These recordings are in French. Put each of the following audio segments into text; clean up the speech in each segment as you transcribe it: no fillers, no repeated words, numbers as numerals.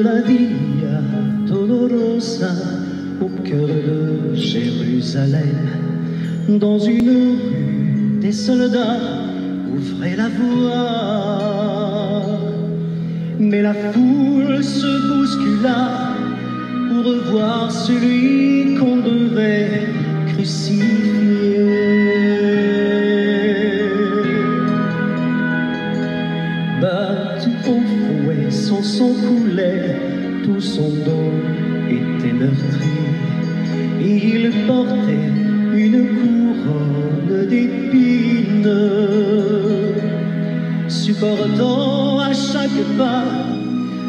la Via Dolorosa, au cœur de Jérusalem, dans une rue, des soldats ouvraient la voie. Mais la foule se bouscula pour revoir celui qu'on devait crucifier. Battu au fouet, son sang coulait, tout son dos était meurtri, et il portait une couronne d'épines, supportant à chaque pas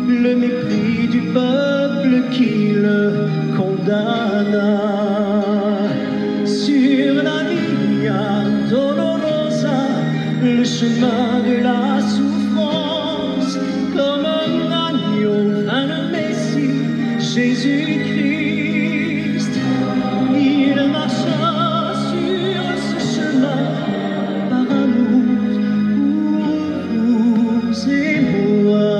le mépris du peuple qui le condamna. Sur la Via Dolorosa, le chemin de la souffrance, comme un agneau vint le Messie, Jésus-Christ. Il marcha sur ce chemin par amour pour vous et moi.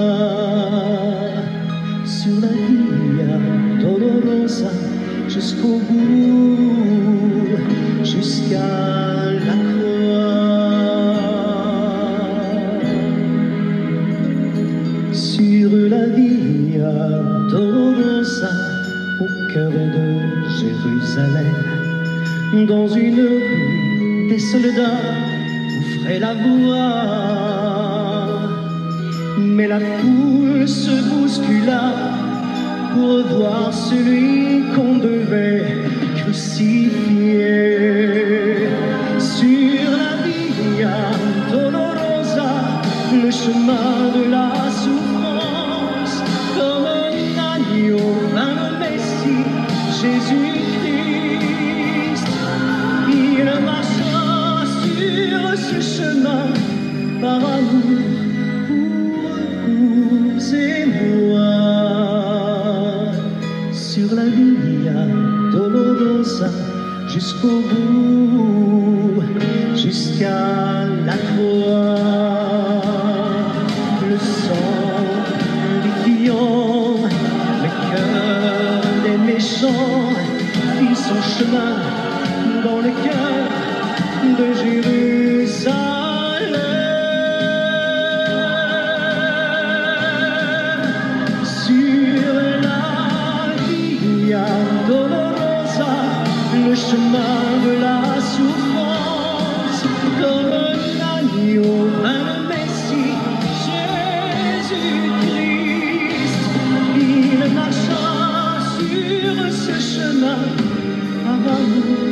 Sur la Via Dolorosa, jusqu'au bout, jusqu'à la croix. Sur la Via Dolorosa, au cœur de Jérusalem, dans une rue, des soldats ouvraient la voie. Mais la foule se bouscula pour voir celui qu'on devait crucifier. Sur la Via Dolorosa, le chemin de la souffrance, comme un agneau vint le Messie, Jésus-Christ. Il marcha sur ce chemin par amour pour vous et moi. Sur la Via Dolorosa, jusqu'au bout, jusqu'à la croix. Le sang vivifiant, le cœur des méchants fit son chemin dans le cœur de Jérusalem. Sur la Via Dolorosa, le chemin de la souffrance, comme un agneau vint le Messie, Jésus-Christ. Il marcha sur ce chemin par amour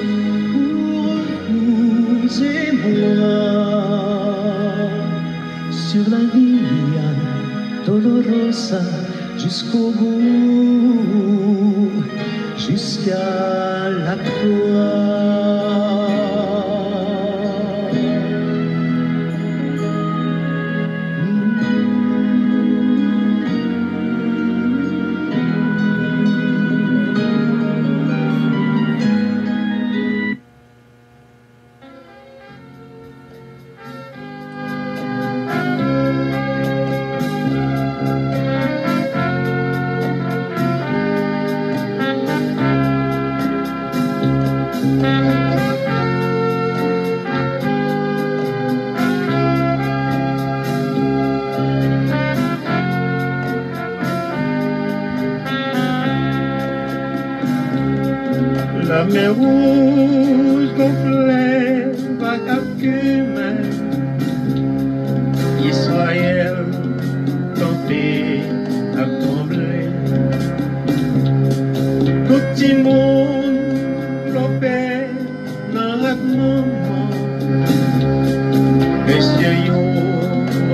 pour vous et moi. Sur la Via Dolorosa, jusqu'au bout, jusqu'à la croix. La mer rouge gonflait vague à cumin, Israël campé à trembler. Tout petit monde l'opère dans un moment, Monsieur Yo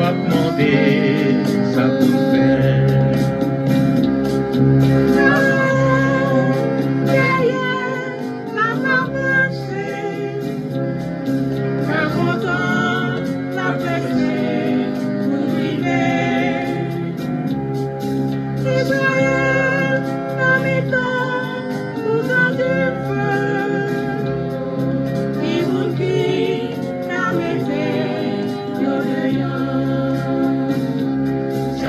a demandé sa bonne faire.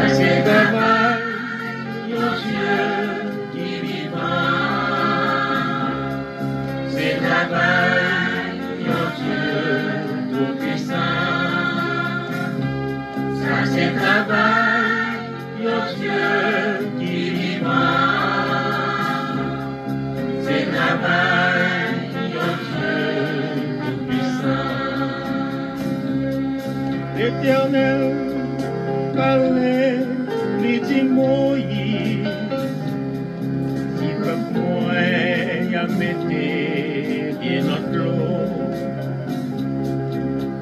That's it. c'est travail, yo Dieu qui vivant. C'est travail, yo Dieu tout-puissant. L'Éternel parlait, lui dit Moïse, si comme moi y a metté bien notre l'eau,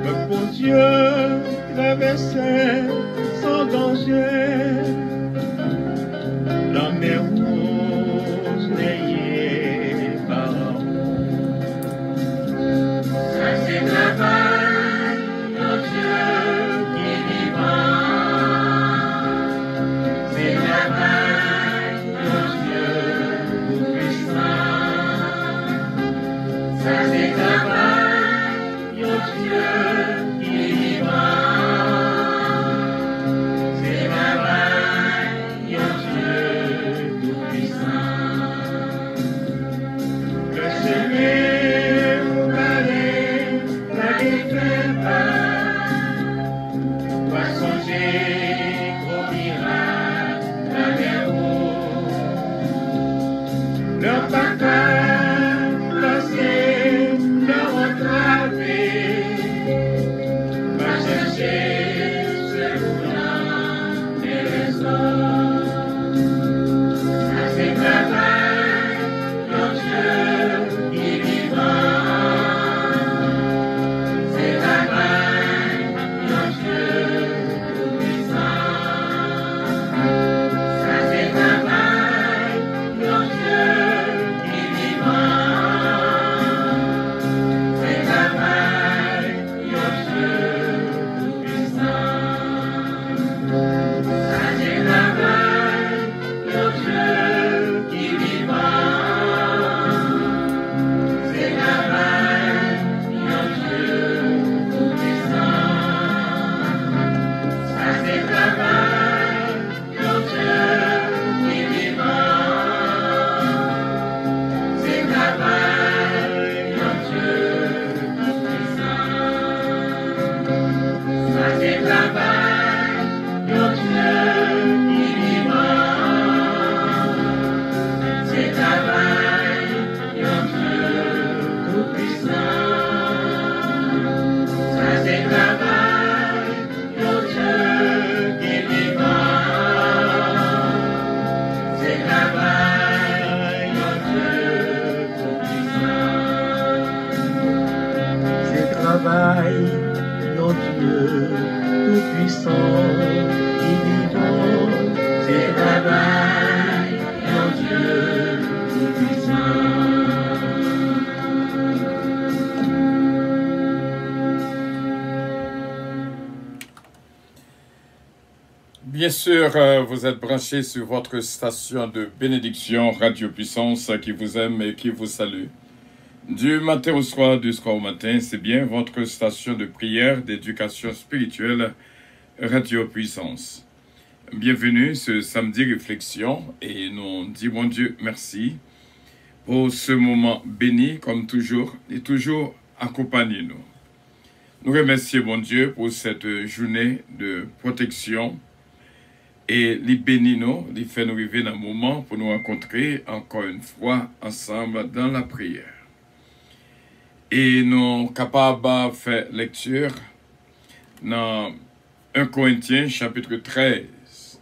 le bon Dieu traversait sans danger la mer rouge n'ayez pas. Ça c'est travail, nos Dieu qui est vivant. C'est travail, nos Dieu tout-puissant. Ça c'est travail, nos Dieu qui est vivant. Bien sûr, vous êtes branchés sur votre station de bénédiction Radio Puissance qui vous aime et qui vous salue. Du matin au soir, du soir au matin, c'est bien votre station de prière, d'éducation spirituelle Radio Puissance. Bienvenue ce samedi réflexion et nous disons Dieu merci pour ce moment béni comme toujours et toujours accompagnez-nous. Nous remercions bon Dieu pour cette journée de protection et les bénis nous, les fait nous arriver dans un moment pour nous rencontrer encore une fois ensemble dans la prière. Et nous sommes capables de faire lecture dans 1 Corinthiens chapitre 13.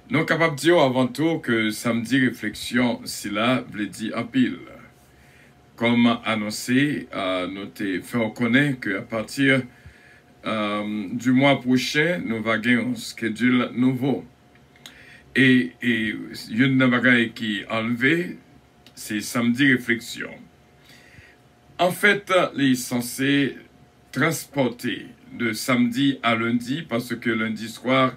Nous sommes capables de dire avant tout que samedi réflexion, c'est là, veut dire en pile. Comme annoncé, nous te fait reconnaître qu'à partir du mois prochain, nous allons avoir un schedule nouveau. Et une des qui est enlevée, c'est samedi réflexion. En fait, il est censé transporter de samedi à lundi, parce que lundi soir,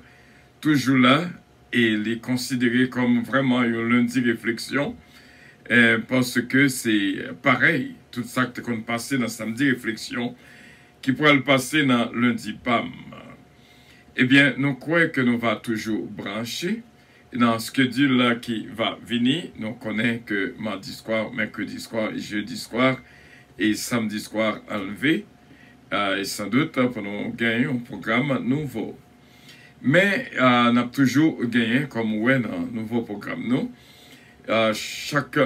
toujours là, et il est considéré comme vraiment une lundi réflexion, parce que c'est pareil, tout ça que qu'on passé dans samedi réflexion, qui pourra le passer dans lundi PAM. Eh bien, nous croyons que nous va toujours brancher. Et dans ce schedule qui va venir, nous connaissons que mardi soir, mercredi soir, et jeudi soir et samedi soir enlevé. Et sans doute pour nous gagner un programme nouveau. Mais on a toujours gagné, comme ouais, dans le nouveau programme, nous. Chaque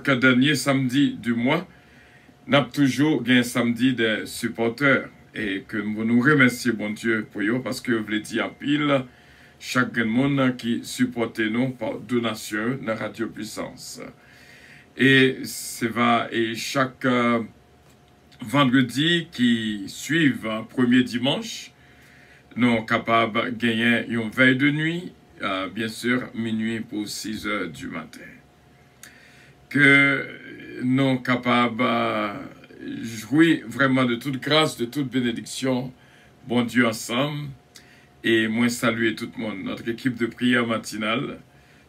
dernier samedi du mois, on a toujours gagné samedi des supporters. Et que nous remercions, bon Dieu, pour eux, parce que vous voulez dire en pile, chaque monde qui supporte nous par donation dans Radio Puissance. Et chaque vendredi qui suivent un premier dimanche, nous sommes capables de gagner une veille de nuit, bien sûr, minuit pour 6 heures du matin. Que nous sommes capables de jouir vraiment de toute grâce, de toute bénédiction, bon Dieu ensemble. Et moi, saluer tout le monde, notre équipe de prière matinale,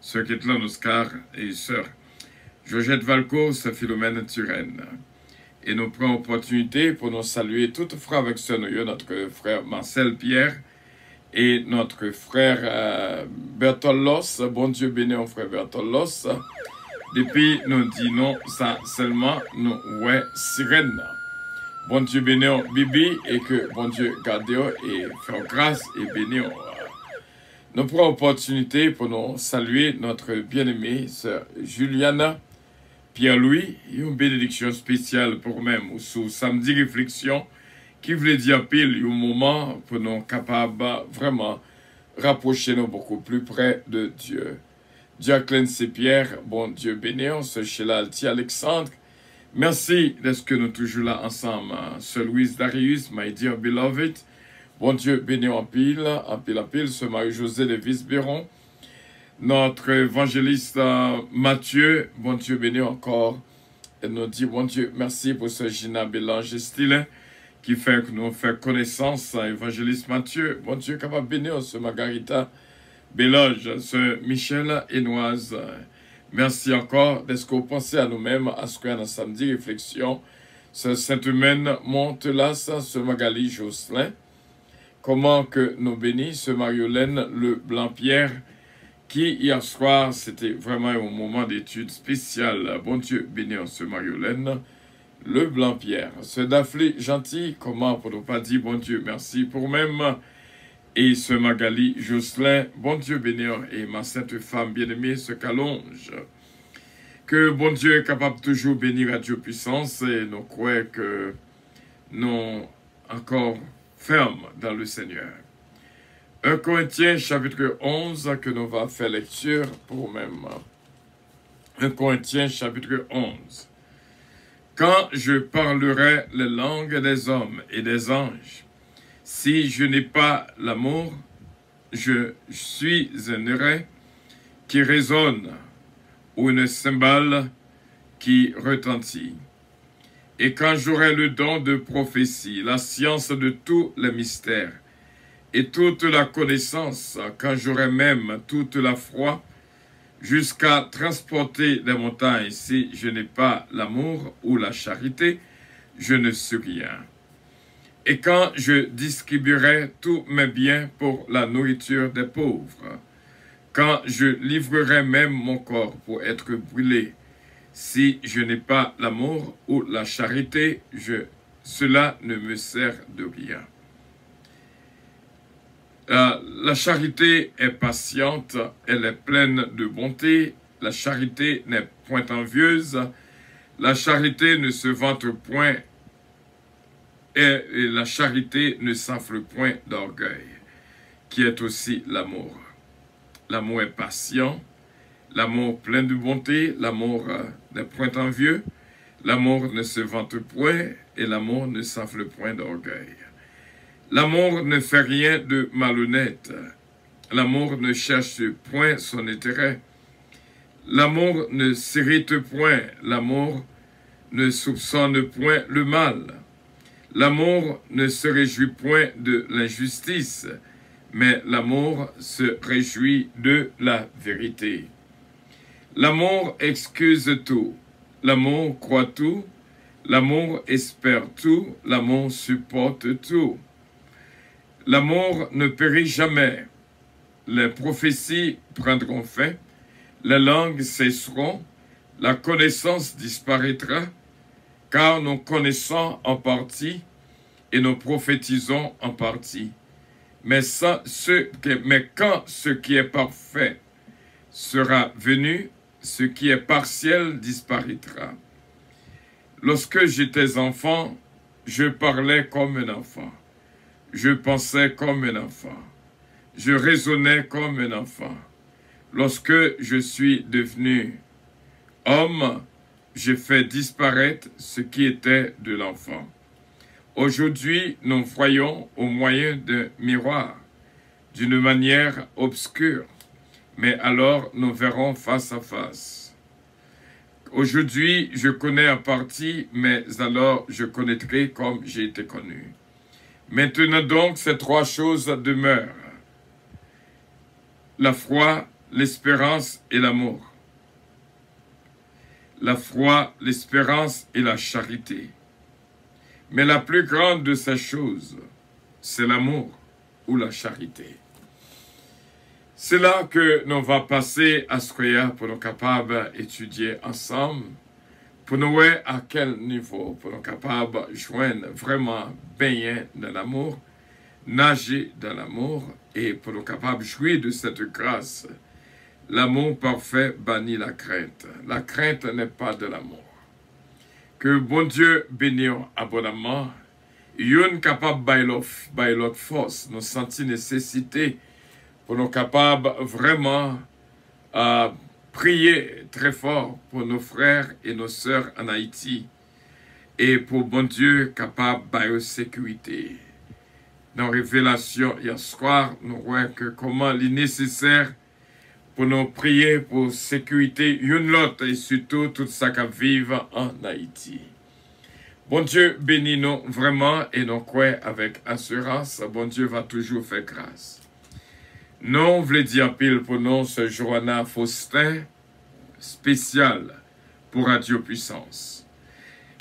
Sœur Ketlan Oscar et Sœur Georgette Valco, Sœur Philomène Turenne. Et nous prenons l'opportunité pour nous saluer tout frère avec Sœur Noyo, notre frère Marcel Pierre et notre frère Bertolos. Bon Dieu béni mon frère Bertolos. Depuis, nous disons ça seulement, nous, ouais, sirène. Bon Dieu béni Bibi et que bon Dieu garde et fait grâce et béni. Nous prenons l'opportunité pour nous saluer notre bien-aimée Sœur Juliana Pierre-Louis et une bénédiction spéciale pour même sous samedi réflexion qui voulait dire pile un moment pour nous capables vraiment rapprocher nous beaucoup plus près de Dieu. Jacqueline C-Pierre, bon Dieu béni, Sœur Sheila Alti Alexandre. Merci d'être que nous toujours là ensemble. Sœur Louise Darius, my dear beloved. Bon Dieu béni en pile, Sœur Marie-Josée Lévis-Béron. Notre évangéliste Mathieu, bon Dieu béni encore. Et nous dit, bon Dieu, merci pour ce Gina Bélange Style qui fait que nous faisons connaissance, évangéliste Mathieu. Bon Dieu, capable de bénir, Sœur Margarita Bélange, Sœur Michel Hénoise. Merci encore d'être que vous pensez à nous-mêmes, à ce qu'on a samedi réflexion. Sœur Sainte-Humaine Montelas, Sœur Magali Jocelyn. Comment que nous bénissons, Sœur Mariolène Le Blanc-Pierre, qui hier soir, c'était vraiment un moment d'étude spéciale. Bon Dieu béni, Sœur Mariolène Le Blanc-Pierre. Sœur Daphné Gentil, comment pour ne pas dire bon Dieu merci pour même. Et Sœur Magali Jocelyn, bon Dieu béni, et ma sainte femme bien-aimée, Sœur Calonge. Que bon Dieu est capable de toujours bénir Radio Puissance et nous croyons que nous encore fermes dans le Seigneur. 1 Corinthiens chapitre 11 que nous allons faire lecture pour même. 1 Corinthiens chapitre 11. Quand je parlerai les langues des hommes et des anges, si je n'ai pas l'amour, je suis un oreille qui résonne ou une cymbale qui retentit. Et quand j'aurai le don de prophétie, la science de tous les mystères et toute la connaissance, quand j'aurai même toute la foi, jusqu'à transporter des montagnes, si je n'ai pas l'amour ou la charité, je ne suis rien. Et quand je distribuerai tous mes biens pour la nourriture des pauvres, quand je livrerai même mon corps pour être brûlé, si je n'ai pas l'amour ou la charité, cela ne me sert de rien. La charité est patiente, elle est pleine de bonté, la charité n'est point envieuse, la charité ne se vante point, et la charité ne s'enfle point d'orgueil, qui est aussi l'amour. L'amour est patient, l'amour plein de bonté, l'amour n'est point envieux, l'amour ne se vante point, et l'amour ne s'enfle point d'orgueil. L'amour ne fait rien de malhonnête, l'amour ne cherche point son intérêt, l'amour ne s'irrite point, l'amour ne soupçonne point le mal. L'amour ne se réjouit point de l'injustice, mais l'amour se réjouit de la vérité. L'amour excuse tout, l'amour croit tout, l'amour espère tout, l'amour supporte tout. L'amour ne périt jamais, les prophéties prendront fin, les langues cesseront, la connaissance disparaîtra, car nous connaissons en partie et nous prophétisons en partie. mais quand ce qui est parfait sera venu, ce qui est partiel disparaîtra. Lorsque j'étais enfant, je parlais comme un enfant. Je pensais comme un enfant. Je raisonnais comme un enfant. Lorsque je suis devenu homme, j'ai fait disparaître ce qui était de l'enfant. Aujourd'hui, nous voyons au moyen d'un miroir, d'une manière obscure, mais alors nous verrons face à face. Aujourd'hui, je connais en partie, mais alors je connaîtrai comme j'ai été connu. Maintenant donc, ces trois choses demeurent: la foi, l'espérance et l'amour. La foi, l'espérance et la charité. Mais la plus grande de ces choses, c'est l'amour ou la charité. C'est là que nous va passer à ce qu'il y a pour nous capables d'étudier ensemble, pour nous voir à quel niveau, pour nous capables de joindre vraiment baigner dans l'amour, nager dans l'amour, et pour nous capables de jouir de cette grâce. L'amour parfait bannit la crainte. La crainte n'est pas de l'amour. Que bon Dieu bénisse abondamment. Yon capable by l'autre force, nous sentir nécessité pour nous capables vraiment prier très fort pour nos frères et nos sœurs en Haïti. Et pour bon Dieu capable de sécurité. Dans Révélation hier soir, nous voyons que comment il est nécessaire pour nous prier pour sécurité une l'autre et surtout tout ça qui vivent en Haïti. Bon Dieu bénit nous vraiment et nous croyons avec assurance. Bon Dieu va toujours faire grâce. Nous voulons dire pile pour nous ce Johanna Faustin spécial pour Radio Puissance.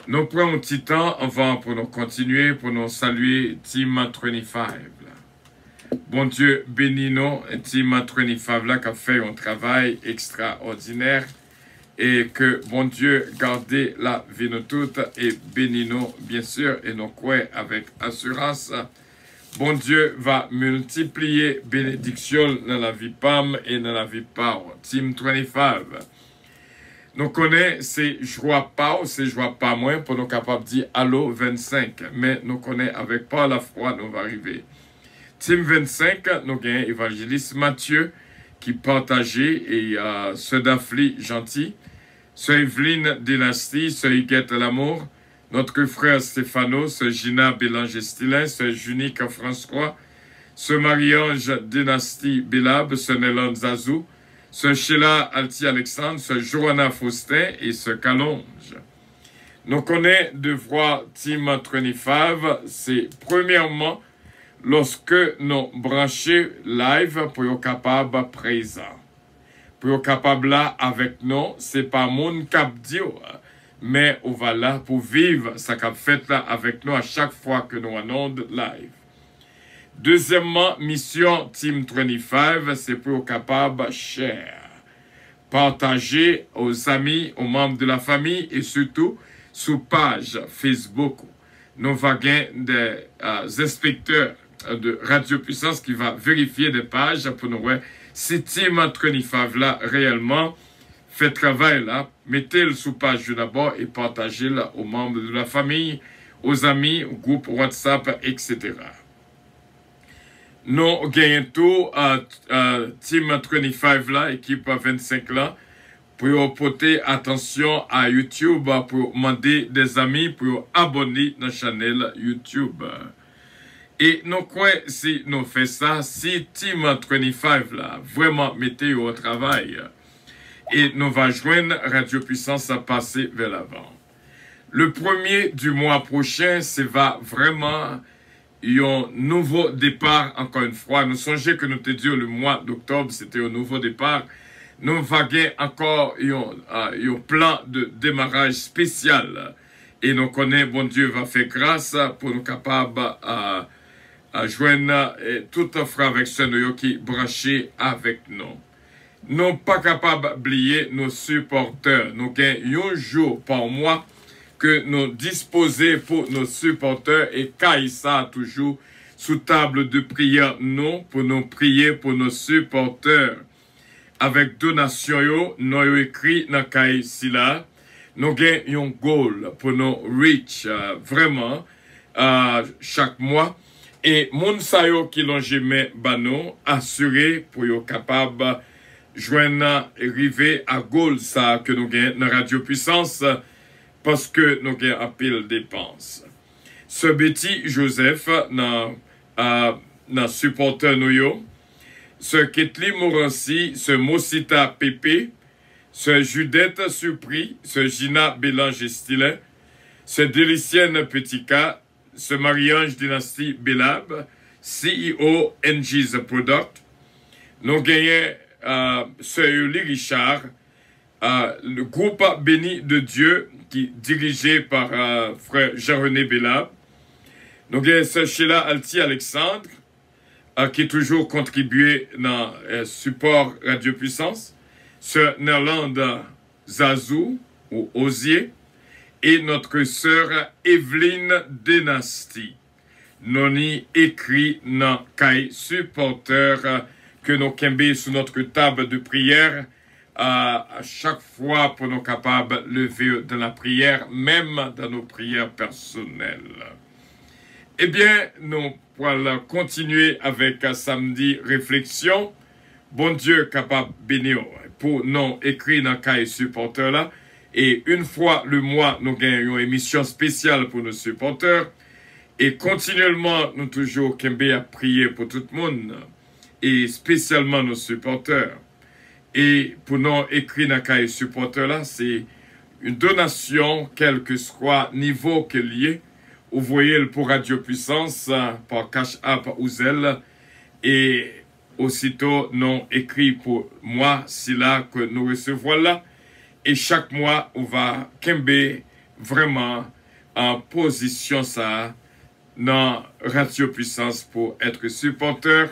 Nous prenons un petit temps avant pour nous continuer, pour nous saluer Team 25. Bon Dieu bénit nous, Team 25 là qui a fait un travail extraordinaire et que bon Dieu garde la vie nous toutes et bénit nous bien sûr et nous croyons avec assurance. Bon Dieu va multiplier bénédiction dans la vie PAM et dans la vie POWER. Team 25. Nous connaissons ces joies pas, ces joies pas moins pour nous capables de dire allô 25. Mais nous connaissons avec pas la foi, nous va arriver. Team 25, nous avons évangéliste Mathieu qui partageait et Sœur Dafli Gentil, Sœur Evelyne Dynastie, Sœur Huguette Lamour, notre frère Stéphano, Sœur Gina Bélanger-Stilin, Sœur Junique François, Sœur Marie-Ange Dynastie Bélab, Sœur Nélon Zazou, Sœur Sheila Alti-Alexandre, Sœur Johanna Faustin et Sœur Calonge. Nous connaissons de voir Team 25, c'est premièrement lorsque nous branchons live pour être capable présent. Pour être capable là avec nous, c'est pas mon cap dio, mais on va là pour vivre ce qu'on fait là avec nous à chaque fois que nous allons live. Deuxièmement, mission Team 25, c'est pour être capable de share, partager aux amis, aux membres de la famille et surtout sur page Facebook. Nous avons des inspecteurs de Radio Puissance qui va vérifier des pages pour nous voir si Team 25 là réellement fait travail là. Mettez-le sous page d'abord et partagez-le aux membres de la famille, aux amis, au groupe WhatsApp, etc. Nous gagnons tout Team 25 là, équipe 25 là, pour porter attention à YouTube, pour demander des amis, pour abonner dans la chaîne YouTube. Et nous croyons si nous faisons ça, si Team 25 là, vraiment mettez au travail, et nous va joindre Radio Puissance à passer vers l'avant. Le 1er du mois prochain, c'est va vraiment un nouveau départ, encore une fois. Nous songeons que nous te disions le mois d'octobre, c'était un nouveau départ. Nous vaguons encore un plan de démarrage spécial. Et nous connaissons, bon Dieu va faire grâce pour nous capables à joindre tout frère avec ceux qui branchés avec nous. Nous pas capables d'oublier nos supporters. Nous avons un jour par mois que nous disposons pour nos supporters et Kaïsa toujours sous table de prière, nous, pour nous prier pour nos supporters. Avec donation, nous avons écrit dans le si là, nous avons un goal pour nous reach vraiment chaque mois. Et moun sa yo qui l'ont jamais bano, assuré pour yo capable joindre arriver à goal ça que nous gagnons dans Radio Puissance parce que nous gagnons un pile dépenses. Ce Betty Joseph dans supporter nous yo, ce Ketli Morancy, ce Mosita Pépé, ce Judette Surpris, ce Gina Bélange Stilin, ce Délicienne Petika, ce Marie-Ange Dynastie Belab, CEO NG's Product. Nous gagnons ce Yuli Richard, le groupe Béni de Dieu, qui dirigé par frère Jean-René Belab. Nous gagnons ce Sheila Alti Alexandre, qui toujours contribué dans support Radio Puissance. Ce Nerland Zazou, ou Osier, et notre sœur Evelyne Dynastie. Nous y écrit dans Kai supporter que nous kembe sous notre table de prière à chaque fois pour nous capables de lever dans la prière, même dans nos prières personnelles. Eh bien, nous allons continuer avec samedi réflexion. Bon Dieu capable bénir pour nous écrire dans Kai supporter là. Et une fois le mois, nous gagnons une émission spéciale pour nos supporters. Et continuellement, nous toujours kembe à prier pour tout le monde. Et spécialement nos supporters. Et pour nous écrire dans le supporter là, c'est une donation, quel que soit niveau qu'elle y est. Vous voyez pour Radio Puissance, par Cash App ou Zelle. Et aussitôt, nous écrit pour moi, si là que nous recevons là. Et chaque mois, on va kembe vraiment en position ça dans Radio Puissance pour être supporter.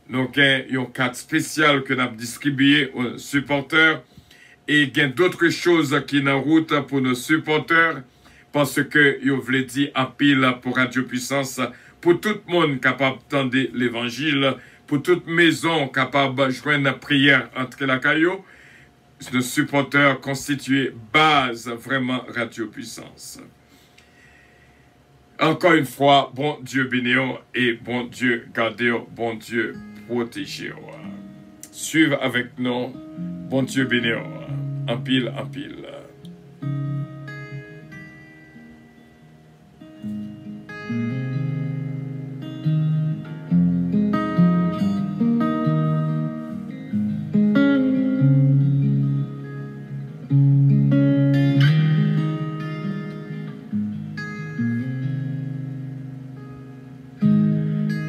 Donc, il y a une carte spéciale que nous avons distribuée aux supporters. Et il y a d'autres choses qui sont en route pour nos supporters. Parce que, je voulais dire, en pile pour Radio Puissance, pour tout le monde capable d'entendre l'évangile, pour toute maison capable de joindre la prière entre la caillou. Nos supporters constitués base vraiment Radio Puissance. Encore une fois, bon Dieu bénissez et bon Dieu gardez, bon Dieu protégez. Suivez avec nous, bon Dieu bénissez, en pile, en pile.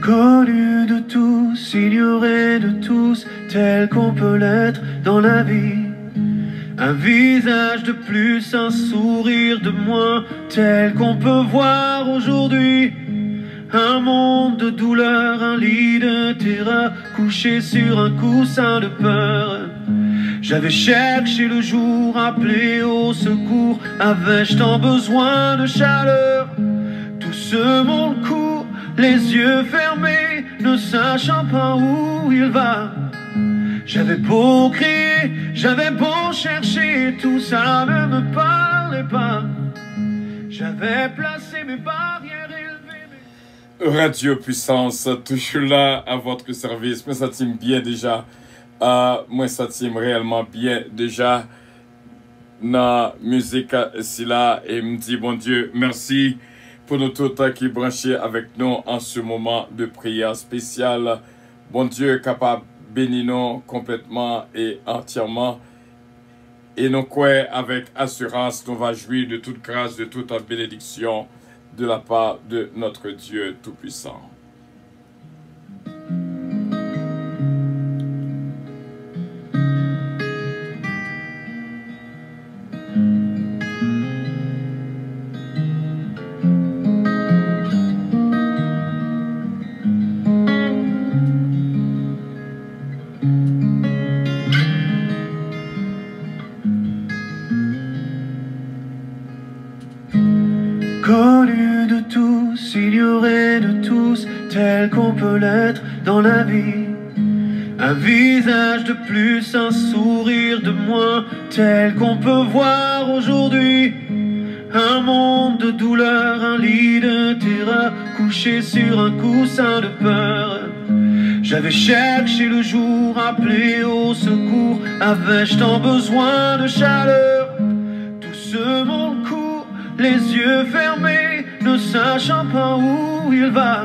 Connu de tous, ignoré de tous, tel qu'on peut l'être dans la vie. Un visage de plus, un sourire de moins, tel qu'on peut voir aujourd'hui. Un monde de douleur, un lit de terreur, couché sur un coussin de peur. J'avais cherché le jour, appelé au secours, avais-je tant besoin de chaleur? Tout ce monde court, les yeux fermés, ne sachant pas où il va. J'avais beau crier, j'avais beau chercher, tout ça ne me parlait pas. J'avais placé mes barrières élevées. Radio Puissance, toujours là à votre service. Moi, ça t'aime bien déjà. Moi, ça t'aime réellement bien déjà. Dans la musique, ici là, et me dit, bon Dieu, merci pour nous tous qui branchés avec nous en ce moment de prière spéciale. Bon Dieu, capable de bénir nous complètement et entièrement. Et nous croyons avec assurance, nous va jouir de toute grâce, de toute bénédiction de la part de notre Dieu Tout-Puissant. Connu de tous, ignoré de tous, la vie. Un visage de plus, un sourire de moins, tel qu'on peut voir aujourd'hui. Un monde de douleur, un lit de terreur, couché sur un coussin de peur. J'avais cherché le jour, appelé au secours, avais-je tant besoin de chaleur? Tout ce monde court, les yeux fermés, ne sachant pas où il va.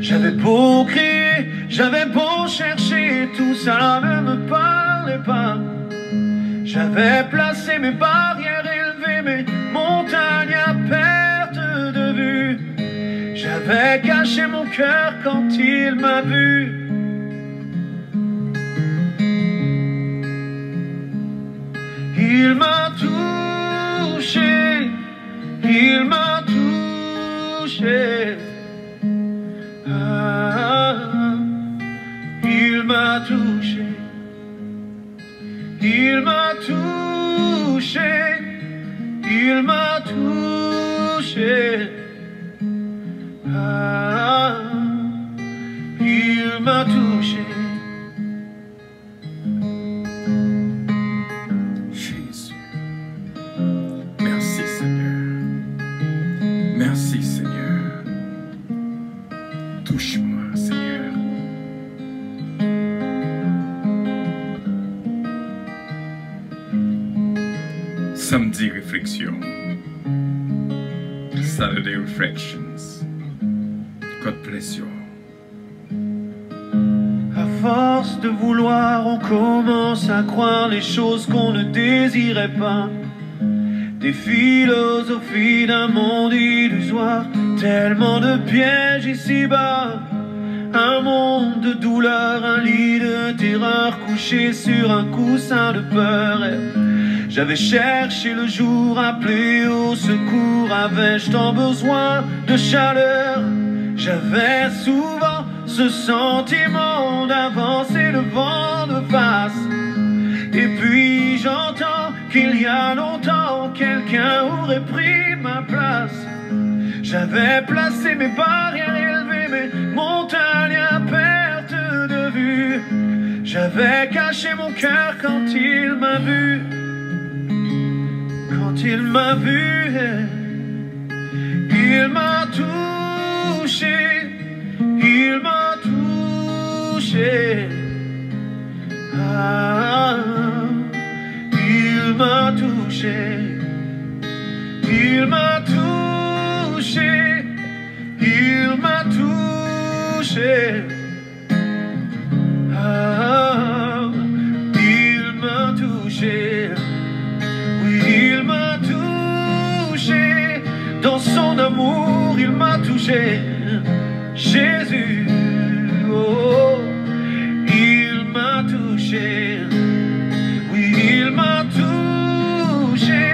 J'avais beau crier, j'avais beau chercher, tout ça ne me parlait pas. J'avais placé mes barrières élevées, mes montagnes à perte de vue. J'avais caché mon cœur quand il m'a vu. Il m'a touché, il m'a touché. Ah, il m'a touché, il m'a touché, il m'a touché. Ah, il m'a touché. Jésus. Merci Seigneur. Merci Seigneur. Touche-moi Seigneur. Samedi réflexion. Saturday reflections. God bless you all. À force de vouloir, on commence à croire les choses qu'on ne désirait pas. Des philosophies d'un monde illusoire, tellement de pièges ici-bas. Un monde de douleur, un lit de terreur, couché sur un coussin de peur. J'avais cherché le jour, appelé au secours, avais-je tant besoin de chaleur? J'avais souvent ce sentiment d'avancer le vent de face. Et puis j'entends qu'il y a longtemps, quelqu'un aurait pris ma place. J'avais placé mes barrières élevées, mes montagnes à perte de vue. J'avais caché mon cœur quand il m'a vu. Quand il m'a vu, il m'a touché, il m'a touché. Ah, il m'a touché, il m'a touché, il m'a touché. Ah, il m'a touché. Il m'a touché, dans son amour il m'a touché. Jésus, oh, il m'a touché. Oui, il m'a touché,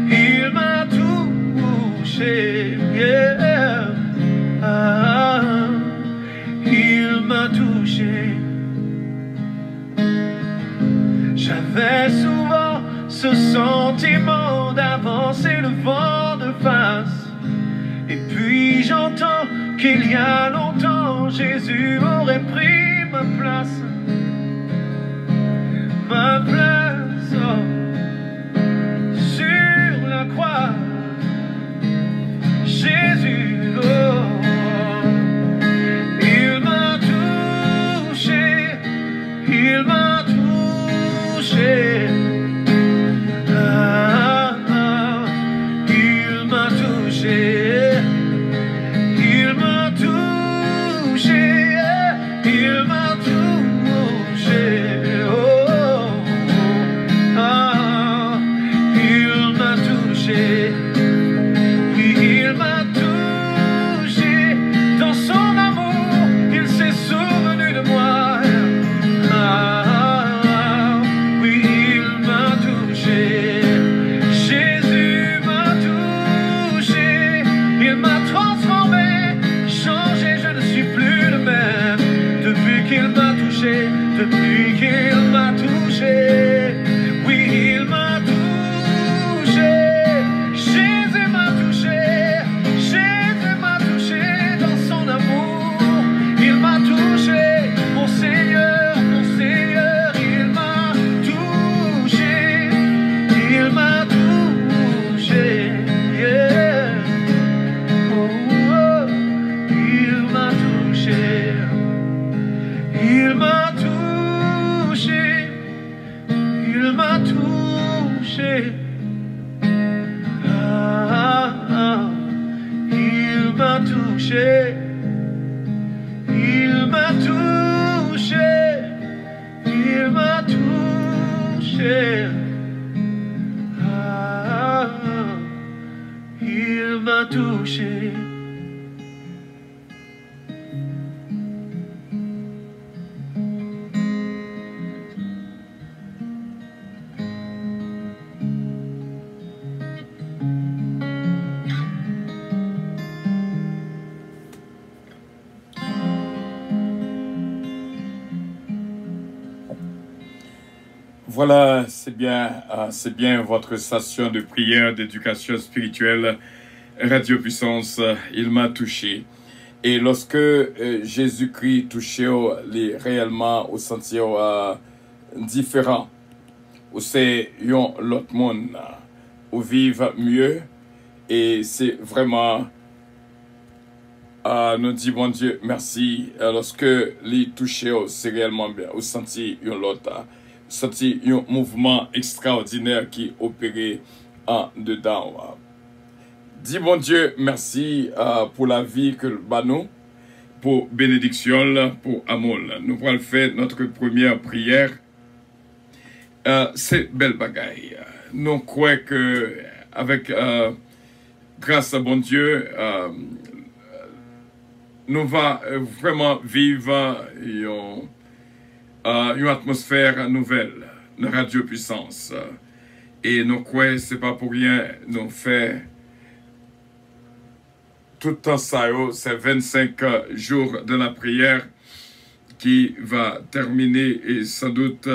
il m'a touché. Yeah. Ah, il m'a touché. J'avais souvent ce sentiment d'avancer le vent de face. Et puis j'entends qu'il y a longtemps Jésus aurait pris ma place. Ma place, oh, sur la croix. Jésus, oh, il m'a touché, il m'a touché. Depuis qu'il m'a touché, oui, il m'a touché. Jésus m'a touché, Jésus m'a touché dans son amour. Il m'a touché. touché. Voilà, c'est bien votre station de prière, d'éducation spirituelle, Radio Puissance, il m'a touché. Et lorsque Jésus-Christ touchait réellement au sentier différent, où c'est l'autre monde, où vivent mieux, et c'est vraiment, nous dit bon Dieu, merci, lorsque les touchait, c'est réellement bien, au sentier l'autre. C'est un mouvement extraordinaire qui opérait en dedans. Dis bon Dieu, merci pour la vie que nous, pour bénédiction, pour amour. Nous allons faire notre première prière. C'est belle bagaille. Nous croyons que avec grâce à bon Dieu, nous allons vraiment vivre une atmosphère nouvelle, la Radio Puissance. Et nous croyons, c'est pas pour rien, nous faisons tout le temps ça, c'est 25 jours de la prière qui va terminer et sans doute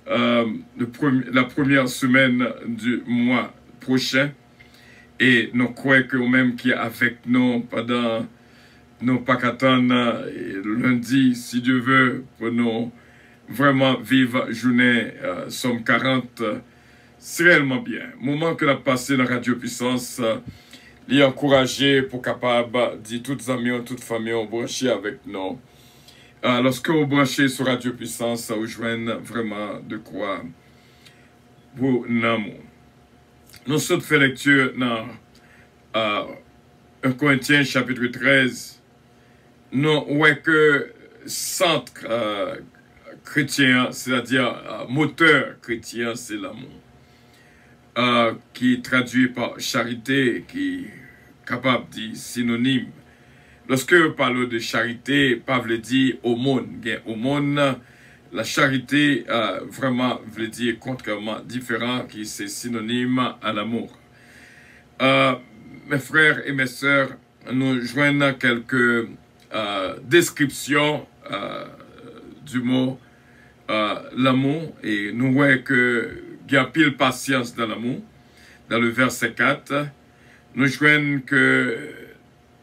la première semaine du mois prochain. Et nous croyons que même qui est avec nous pendant nous pas qu'attendre lundi, si Dieu veut, pour nous vraiment vivre journée Somme 40, c'est réellement bien. Moment que l'on a passé dans Radio Puissance, les encourager pour capable de dire toutes amis, toutes familles, brancher avec nous. Lorsque vous branchez sur Radio Puissance, vous joignez vraiment de quoi pour l'amour. Nous sommes fait lecture dans 1 Corinthiens chapitre 13. Non, ouais que centre chrétien, c'est-à-dire moteur chrétien, c'est l'amour. Qui traduit par charité, qui est capable de dire synonyme. Lorsque je parle de charité, pas veut dire aumône. Aumône, la charité vraiment veut dire contrairement différent, qui c'est synonyme à l'amour. Mes frères et mes sœurs, nous joignons quelques description du mot l'amour, et nous voyons que il y a pile patience dans l'amour. Dans le verset 4, nous joignons que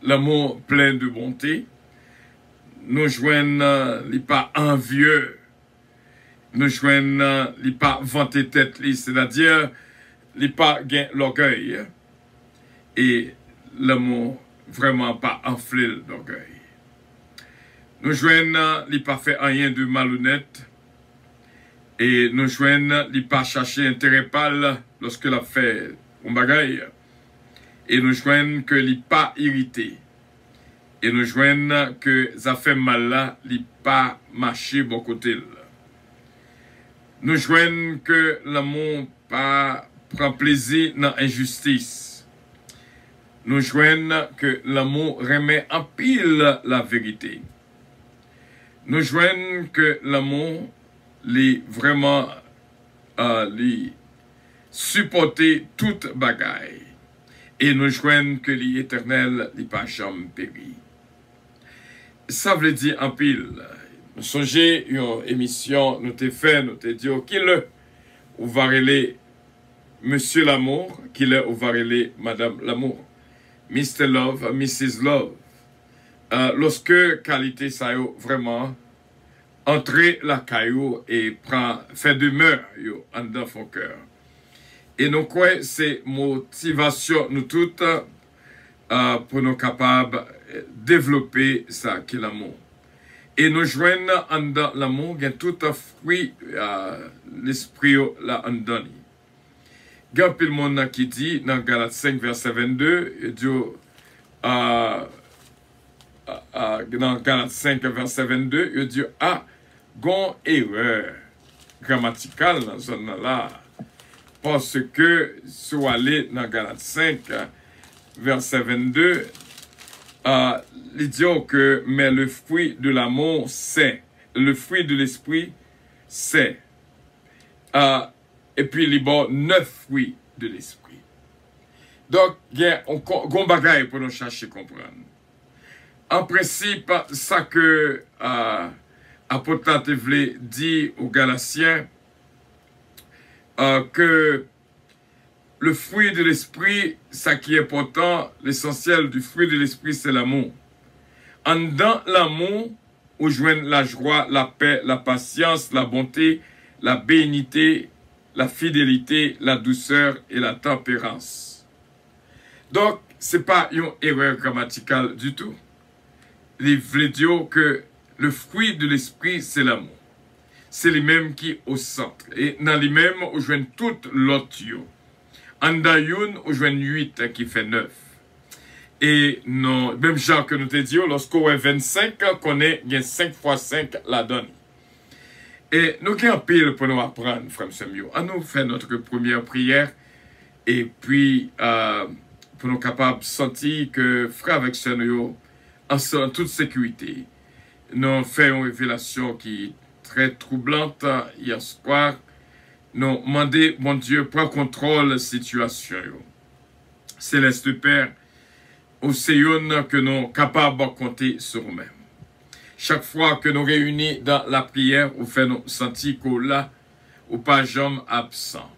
l'amour plein de bonté, nous joignons les pas envieux, nous joignons les pas vanter tête, c'est-à-dire les pas gain l'orgueil, et l'amour vraiment pas enflé d'orgueil. Nous joignons les pas fait rien de malhonnête, et nous joignons les pas chercher intérêt pâle lorsque la fait un bagaille, et nous joignons que les pas irrité, et nous joignons que ça fait mal là, les pas marcher bon côté. Nous joignons que l'amour pas prend plaisir dans l'injustice. Nous joignons que l'amour remet en pile la vérité. Nous joignons que l'amour les vraiment les supporter toute bagaille. Et nous joignons que l'éternel n'est pas jamais péri. Ça veut dire en pile. Nous songez une émission, nous t'ai fait, nous t'ai dit, qui le ou va relayer Monsieur l'amour, qui le ou va relayer Madame l'amour. Mr. Love, Mrs. Love. Lorsque qualité ça yo vraiment entrer la caillou et fait demeure yo en dans son cœur. Et nous croyons c'est motivation nous toutes pour nous capables de développer ça qui est l'amour. Et nous joignons en dans l'amour, il y a tout un fruit l'esprit là en donne. Il y a un monde qui dit dans Galates 5 verset 22, il dit dans Galates 5 verset 22, il dit gon erreur grammaticale dans ce là, parce que si vous allez dans Galates 5, verset 22, il dit que, mais le fruit de l'amour, c'est, le fruit de l'esprit, c'est, et puis il y a 9 fruits de l'esprit. Donc, il y a un bagage pour nous chercher à comprendre. En principe, ça que apôtre voulait dire aux Galatiens, que le fruit de l'esprit, ça qui est important, l'essentiel du fruit de l'esprit, c'est l'amour. En dans l'amour, on joint la joie, la paix, la patience, la bonté, la bénignité, la fidélité, la douceur et la tempérance. Donc, ce n'est pas une erreur grammaticale du tout. Il veut dire que le fruit de l'esprit, c'est l'amour. C'est lui-même qui est au centre. Et dans lui-même, on joue toute l'autre. En Dayoun, on joue 8 qui fait 9. Et non, même genre que nous te disons, lorsqu'on est 25, qu'on est 5 fois 5 la donne. Et nous avons un pile pour nous apprendre, frère Samuel. On nous fait notre première prière. Et puis, pour nous capables de sentir que frère avec Samuel, en toute sécurité, nous avons fait une révélation qui est très troublante hier soir. Nous avons demandé, mon Dieu, prends contrôle de la situation. Céleste Père, au Seigneur que nous sommes capables de compter sur nous-mêmes. Chaque fois que nous réunis dans la prière, nous faisons sentir qu'on là, ou pas jamais absent.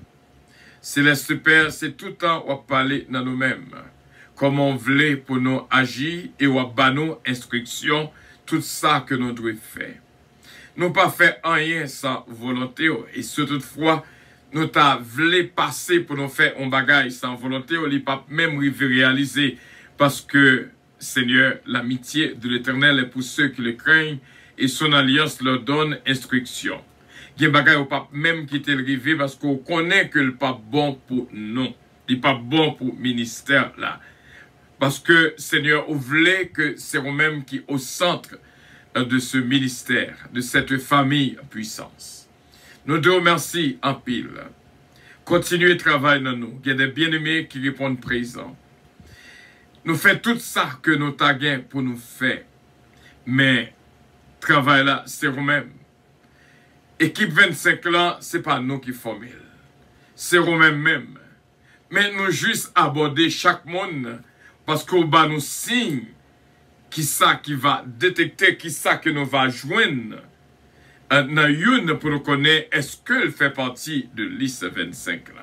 Céleste Père, c'est tout le temps on parler dans nous-mêmes. Comment on voulait pour nous agir et on a nos instructions, tout ça que nous devons faire. Nous pas fait rien sans volonté et surtout toutefois, nous voulu passer pour nous faire un bagage sans volonté, on n'a pas même réalisé parce que Seigneur, l'amitié de l'Éternel est pour ceux qui le craignent et son alliance leur donne instruction. Il y a des bagages au pape même qui était arrivé parce qu'on connaît que le pape bon pour nous. Il n'est pas bon pour le ministère là. Parce que Seigneur, on voulait que c'est nous-mêmes qui au centre de ce ministère, de cette famille puissance. Nous te remercions en pile. Continuez le travail dans nous. Il y a des bien-aimés qui répondent présents. Nous faisons tout ça que nous taguons pour nous faire. Mais, travail là, c'est nous-mêmes. Équipe 25 là, ce n'est pas nous qui formons. C'est nous-mêmes même. Mais nous juste aborder chaque monde parce qu'on va nous signe qui ça qui va détecter, qui ça que nous va joindre dans une pour nous connaître est-ce qu'elle fait partie de liste 25 là.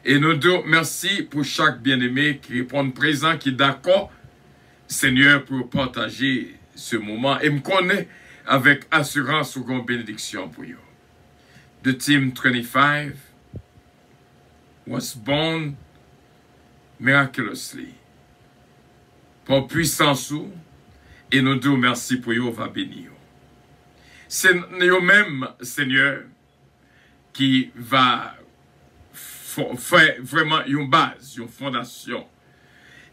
Et nous disons merci pour chaque bien-aimé qui répond présent, qui est d'accord, Seigneur, pour partager ce moment. Et me connaît avec assurance ou grande bénédiction pour vous. The team 25 was born miraculously. Pour puissance, et nous disons merci pour vous, va bénir. C'est nous-mêmes, Seigneur, qui va faire vraiment une base, une fondation.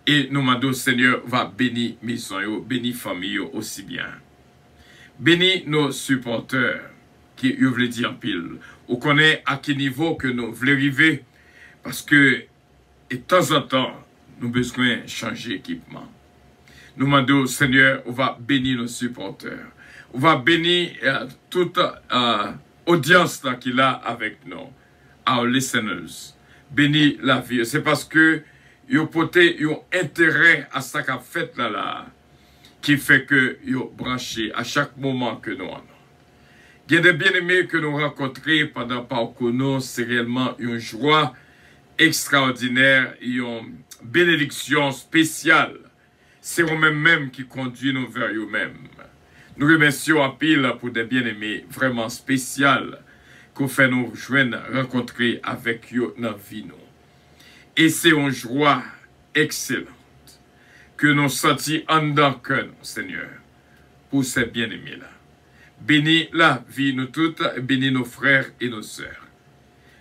Et nous demandons, Seigneur, va bénir maison, bénir famille aussi bien. Bénis nos supporters, qui veulent dire en pile. On connaît à quel niveau que nous voulons arriver, parce que, de temps en temps, nous avons besoin de changer d'équipement. Nous demandons, Seigneur, on va bénir nos supporters. On va bénir toute audience qu'il a avec nous, our listeners. Bénis la vie. C'est parce que ils porté un intérêt à ce qu'a fait là, qui fait que ils branché à chaque moment que nous avons. Il y a des bien-aimés que nous rencontrons pendant le parcours, nous, c'est réellement une joie extraordinaire, une bénédiction spéciale. C'est nous-mêmes qui conduit nous vers nous-mêmes. Nous remercions en pile pour des bien-aimés vraiment spéciaux qu'on fait nous joindre, rencontrer avec eux dans la vie. Et c'est une joie excellente que nous sentons en dedans que nous, Seigneur, pour ces bien-aimés-là. Bénis la vie nous toutes, bénis nos frères et nos sœurs.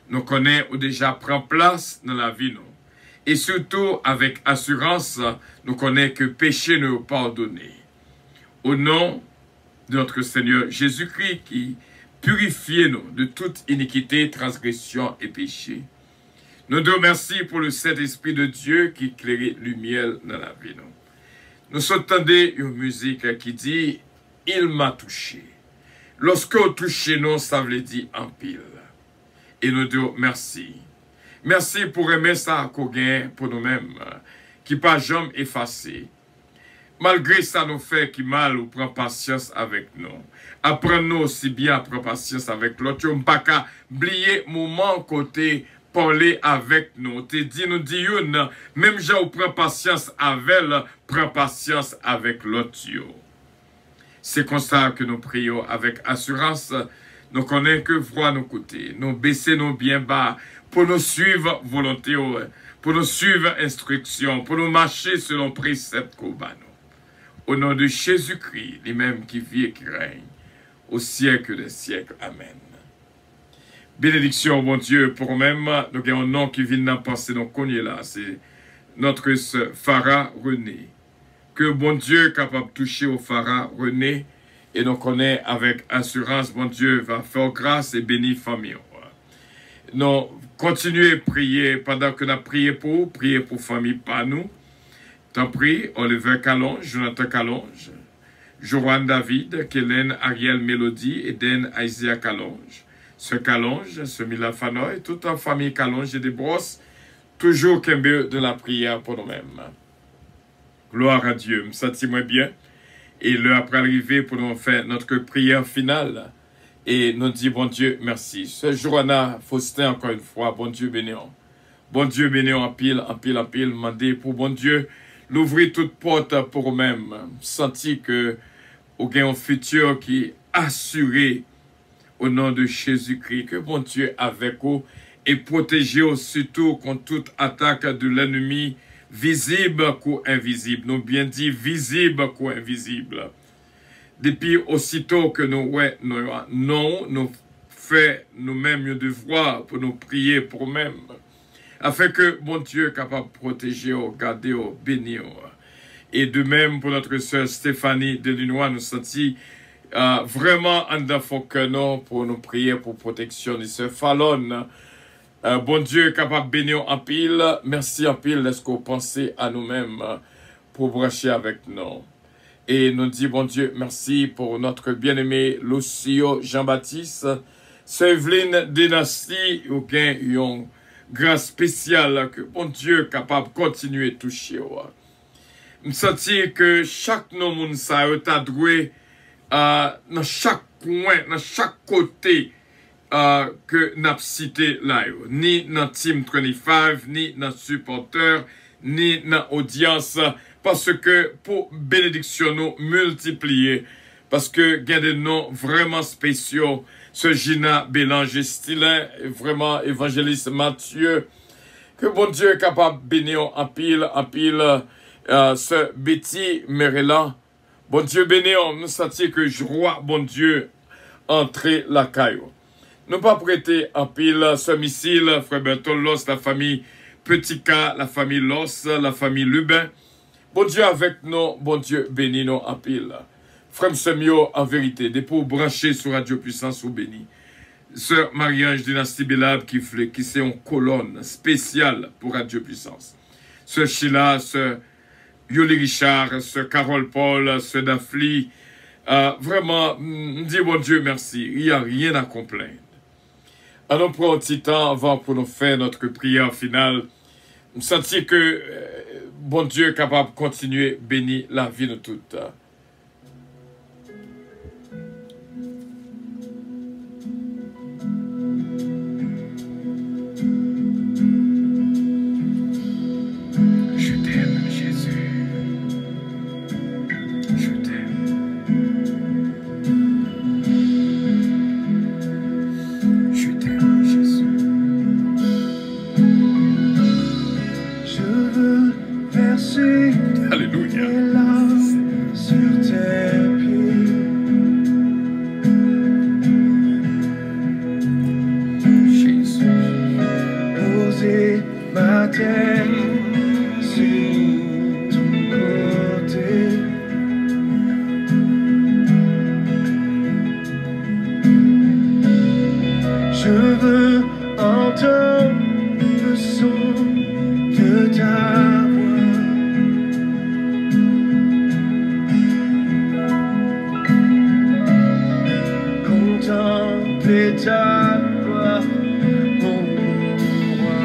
Nous connaissons déjà prend place dans la vie nous. Et surtout, avec assurance, nous connaissons que péché nous est pardonné. Au nom de notre Seigneur Jésus-Christ qui purifie nous de toute iniquité, transgression et péché, Nous te remercions pour le Saint-Esprit de Dieu qui éclaire lumière dans la vie. Nous entendons une musique qui dit « Il m'a touché ». Lorsque vous touchez nous, ça veut dire en pile. Et nous te remercions. Merci pour aimer ça qu'on gagne pour nous-mêmes, qui pas jamais effacé. Malgré ça nous fait qui mal ou prend patience avec nous. Apprenons aussi bien à prendre patience avec l'autre. On ne pas qu'à oublier moment côté parler avec nous. Te dit nous dit une, même j'ai prend patience avec elle, prend patience avec l'autre. C'est comme ça que nous prions avec assurance. Nous connaissons que voix nous côtés. Nous baissons nos bien bas pour nous suivre volonté, pour nous suivre instruction, pour nous marcher selon précepte qu'on bat nous. Au nom de Jésus-Christ, lui-même qui vit et qui règne, au siècle des siècles. Amen. Bénédiction, bon Dieu, pour nous-mêmes, nous avons un nom qui vient d'en penser, nous connaissons là, c'est notre sœur Farah René. Que bon Dieu est capable de toucher au Farah René, et nous connaissons avec assurance, bon Dieu va faire grâce et bénir famille. Nous continuons à prier pendant que nous prions pour famille, pas nous. T'en prie, Oliver Calonge, Jonathan Calonge, Joanne David, Kellen Ariel Mélodie, Eden Isaiah Calonge, ce Calonge, ce Mila Fanoy, toute la famille Calonge et des brosses, toujours qu'un peu de la prière pour nous-mêmes. Gloire à Dieu, me sens moi bien. Et l'heure après arriver pour nous faire notre prière finale. Et nous dit, bon Dieu, merci. Ce Joanna Faustin, encore une fois, bon Dieu bénéant. Bon Dieu bénéant en pile, mandé pour bon Dieu, l'ouvrir toute porte pour vous-même. Senti que vous avez un futur qui est assuré au nom de Jésus-Christ. Que bon Dieu avec vous et protégez vous surtout contre toute attaque de l'ennemi visible ou invisible. Nous bien dit visible ou invisible. Depuis aussitôt que nous fait nous-mêmes un devoir pour nous prier pour nous-mêmes. Afin que bon Dieu est capable de protéger, garder, bénir. Et de même pour notre sœur Stéphanie Delinois, nous sentis vraiment en d'affoquement pour nous prier pour protection de sœur Fallon. Bon Dieu est capable de bénir en pile. Merci en pile, laisse qu'on pense à nous-mêmes pour brancher avec nous. Et nous dit, bon Dieu, merci pour notre bien-aimé Lucio Jean-Baptiste, sœur Evelyne Dynastie, ou bien une grâce spéciale que bon Dieu est capable de continuer à toucher. Je sens que chaque nom ça a doué dans chaque coin, dans chaque côté que nous avons cité là. Ni dans Team 25, ni dans supporter, ni dans audience. Parce que pour bénédiction nous multiplier, parce que il y a des noms vraiment spéciaux, ce Gina Bélanger Stilin, vraiment évangéliste Mathieu, que bon Dieu est capable de bénir en pile, ce Betty Merelan. Bon Dieu bénir, nous sentons que je roi, bon Dieu, entrer la caillou. Nous pas prêter en pile ce missile, frère Bertol Los, la famille Petit K, la famille Los, la famille Lubin. Bon Dieu avec nous, bon Dieu bénis nous en pile. Frère Semio, en vérité, des pour brancher sur Radio Puissance ou béni. Sœur Marie-Ange Dynastie Belab qui c'est une colonne spéciale pour Radio Puissance. Sœur Sheila, sœur Yoli Richard, sœur Carole Paul, sœur Dafli. Vraiment, dis bon Dieu merci, il n'y a rien à complaindre. Allons prendre un petit temps avant pour nous faire notre prière finale. Je sens que bon Dieu est capable de continuer à bénir la vie de toutes. Je t'aime, Jésus. Je t'aime. Je t'aime, Jésus. Je veux verser Alléluia. tes larmes sur tes pieds. Jésus. Poser ma tête sur ton côté. Je veux entendre le son contempler ta gloire, mon roi.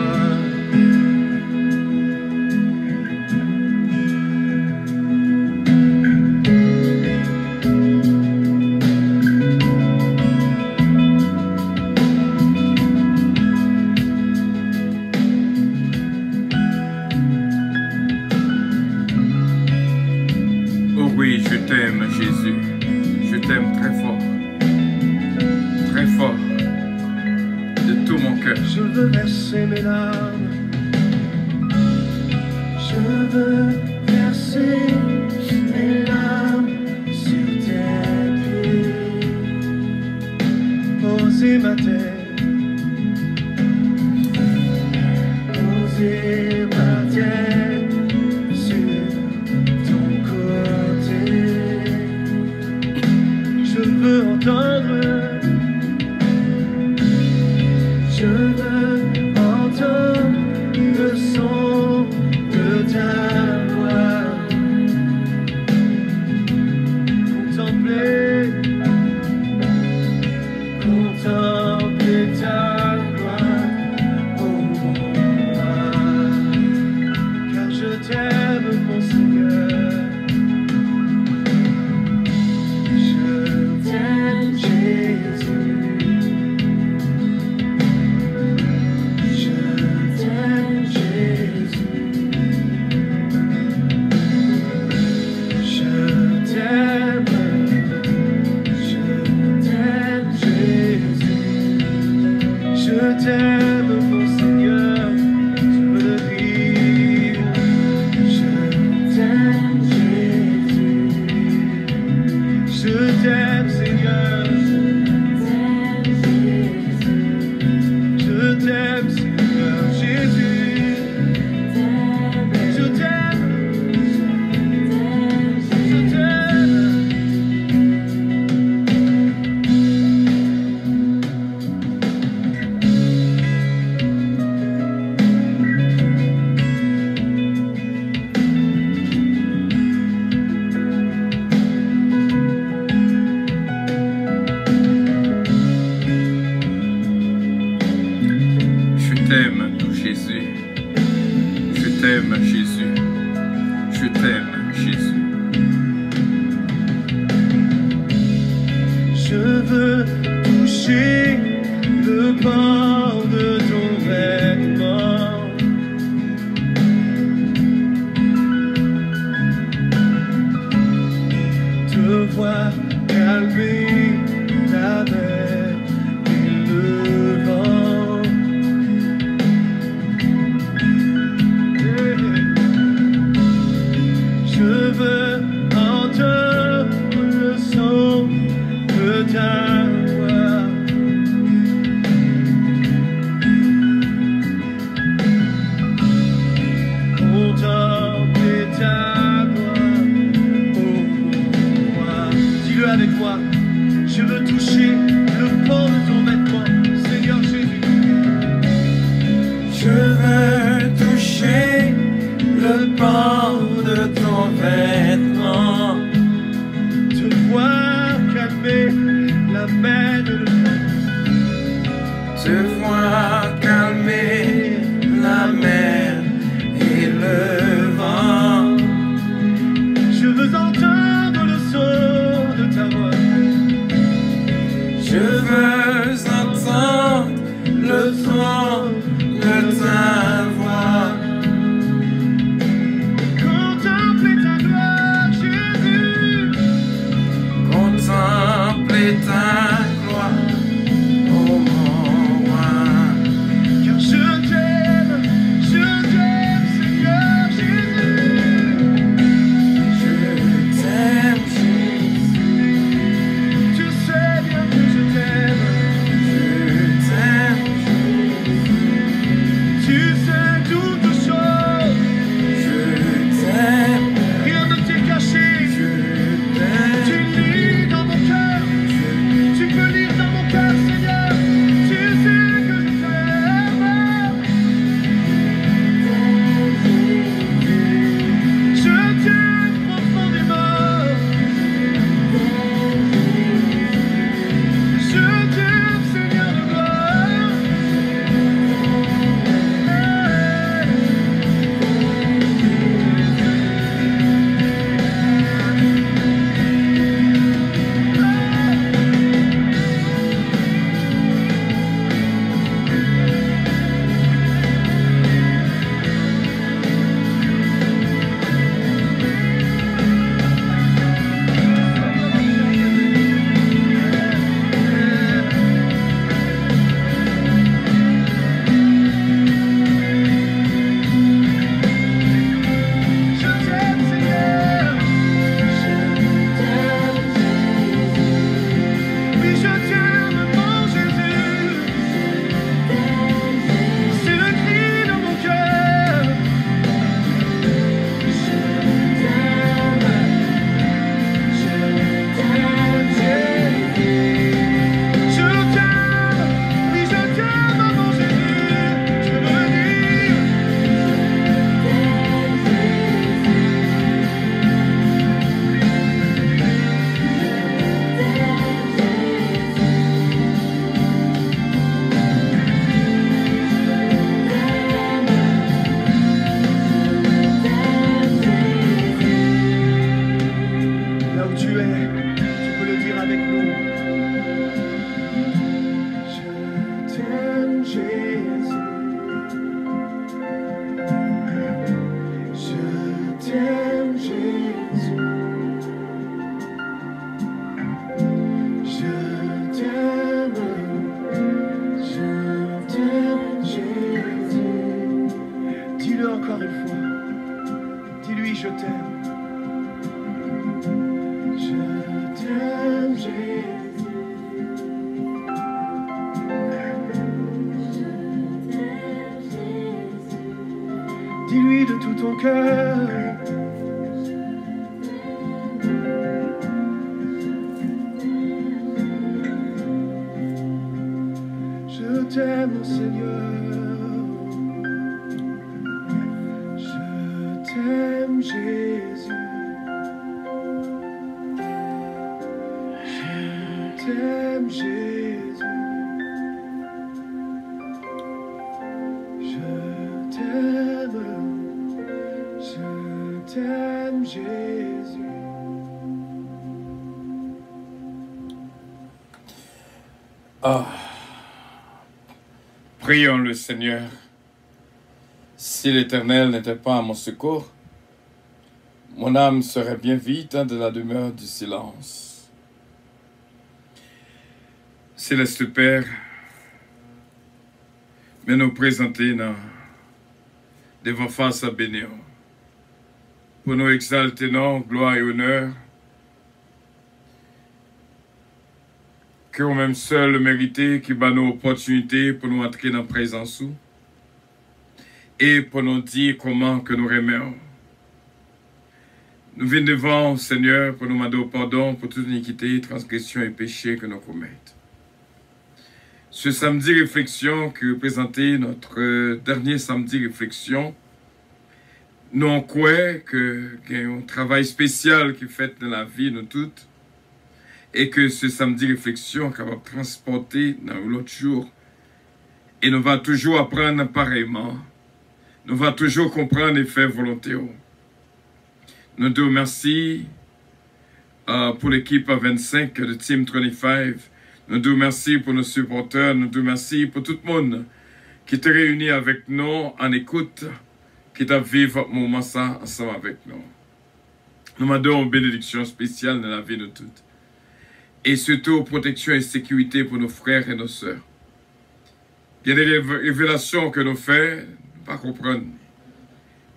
Oh oui, je t'aime, Jésus. Je t'aime très fort. Très fort. De tout mon cœur. Je veux verser mes larmes. Je veux verser mes larmes sur tes pieds. Poser ma tête. Poser ma tête sur ton côté. Je veux entendre. Je veux entendre le son de ta voix, contempler ta gloire, oh mon roi, car je t'aime mon Seigneur, je t'aime Jésus. Je t'aime mon Seigneur, je veux le vivre. Je t'aime Jésus. Je t'aime Seigneur. Je t'aime Seigneur Jésus. Je t'aime. Je t'aime. Je t'aime, tout Jésus. Je t'aime, Jésus. Je t'aime, Jésus. Je veux toucher le bord de ton vêtement. Te voir calmer la mer et le vent. Je veux entendre le son de ta voix. Contempler ta gloire, oh mon roi. Dis-le avec moi. Je veux toucher le pan de ton vêtement, Seigneur Jésus. Je veux toucher le pan de ton vêtement. Te voir calmer la mer et le vent. Te voir calmer la mer et le vent. Je veux entendre le son de ta voix. Je veux entendre le son de ta voix. Contempler ta gloire, Jésus. Contempler ta gloire, oh mon roi. Car je t'aime, Seigneur Jésus. Je t'aime, Jésus. Tu sais bien que je t'aime. Je t'aime, Jésus. Tu sais Dis-lui de tout ton cœur. Je t'aime, mon Seigneur. Je t'aime, Jésus. Je t'aime, Jésus. Je t'aime, Jésus. Ah, prions le Seigneur. Si l'Éternel n'était pas à mon secours, mon âme serait bien vite de la demeure du silence. Céleste Père, mais nous présenter devant face à bénéo. Pour nous exalter, non, gloire et honneur, que nous-mêmes seuls mériter, qui bat nos opportunités pour nous entrer dans la présence et pour nous dire comment que nous remercions. Nous venons devant, Seigneur, pour nous demander pardon pour toute iniquité, transgression et péché que nous commettons. Ce samedi réflexion qui représentait notre dernier samedi réflexion, nous croyons qu'il y a un travail spécial qui est fait dans la vie de nous toutes et que ce samedi réflexion est capable de transporter dans l'autre jour. Et nous va toujours apprendre pareillement. Nous va toujours comprendre et faire volonté. Nous te remercions pour l'équipe 25 de Team 25. Nous te remercions pour nos supporters. Nous te remercions pour tout le monde qui est réuni avec nous en écoute, qui t'a vécu ce moment ça ensemble avec nous. Nous demandons une bénédiction spéciale dans la vie de toutes. Et surtout, protection et sécurité pour nos frères et nos sœurs. Il y a des révélations que nous faisons, nous ne pas comprendre.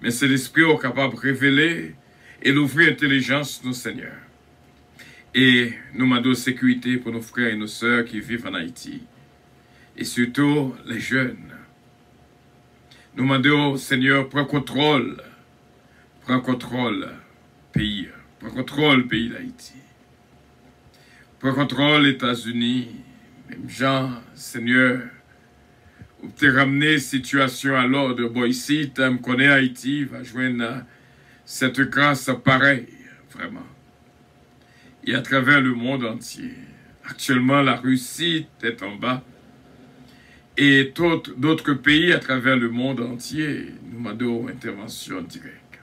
Mais c'est l'Esprit qui est capable de révéler et d'ouvrir l'intelligence de nos seigneurs. Et nous demandons sécurité pour nos frères et nos sœurs qui vivent en Haïti. Et surtout, les jeunes. Nous demandons, Seigneur, prends contrôle pays d'Haïti. Prends contrôle États-Unis, même Jean, Seigneur, où tu ramené la situation à l'ordre, bon ici, tu me connais Haïti, va joindre cette grâce pareille, vraiment. Et à travers le monde entier. Actuellement, la Russie est en bas. Et d'autres pays à travers le monde entier, nous demandons intervention directe.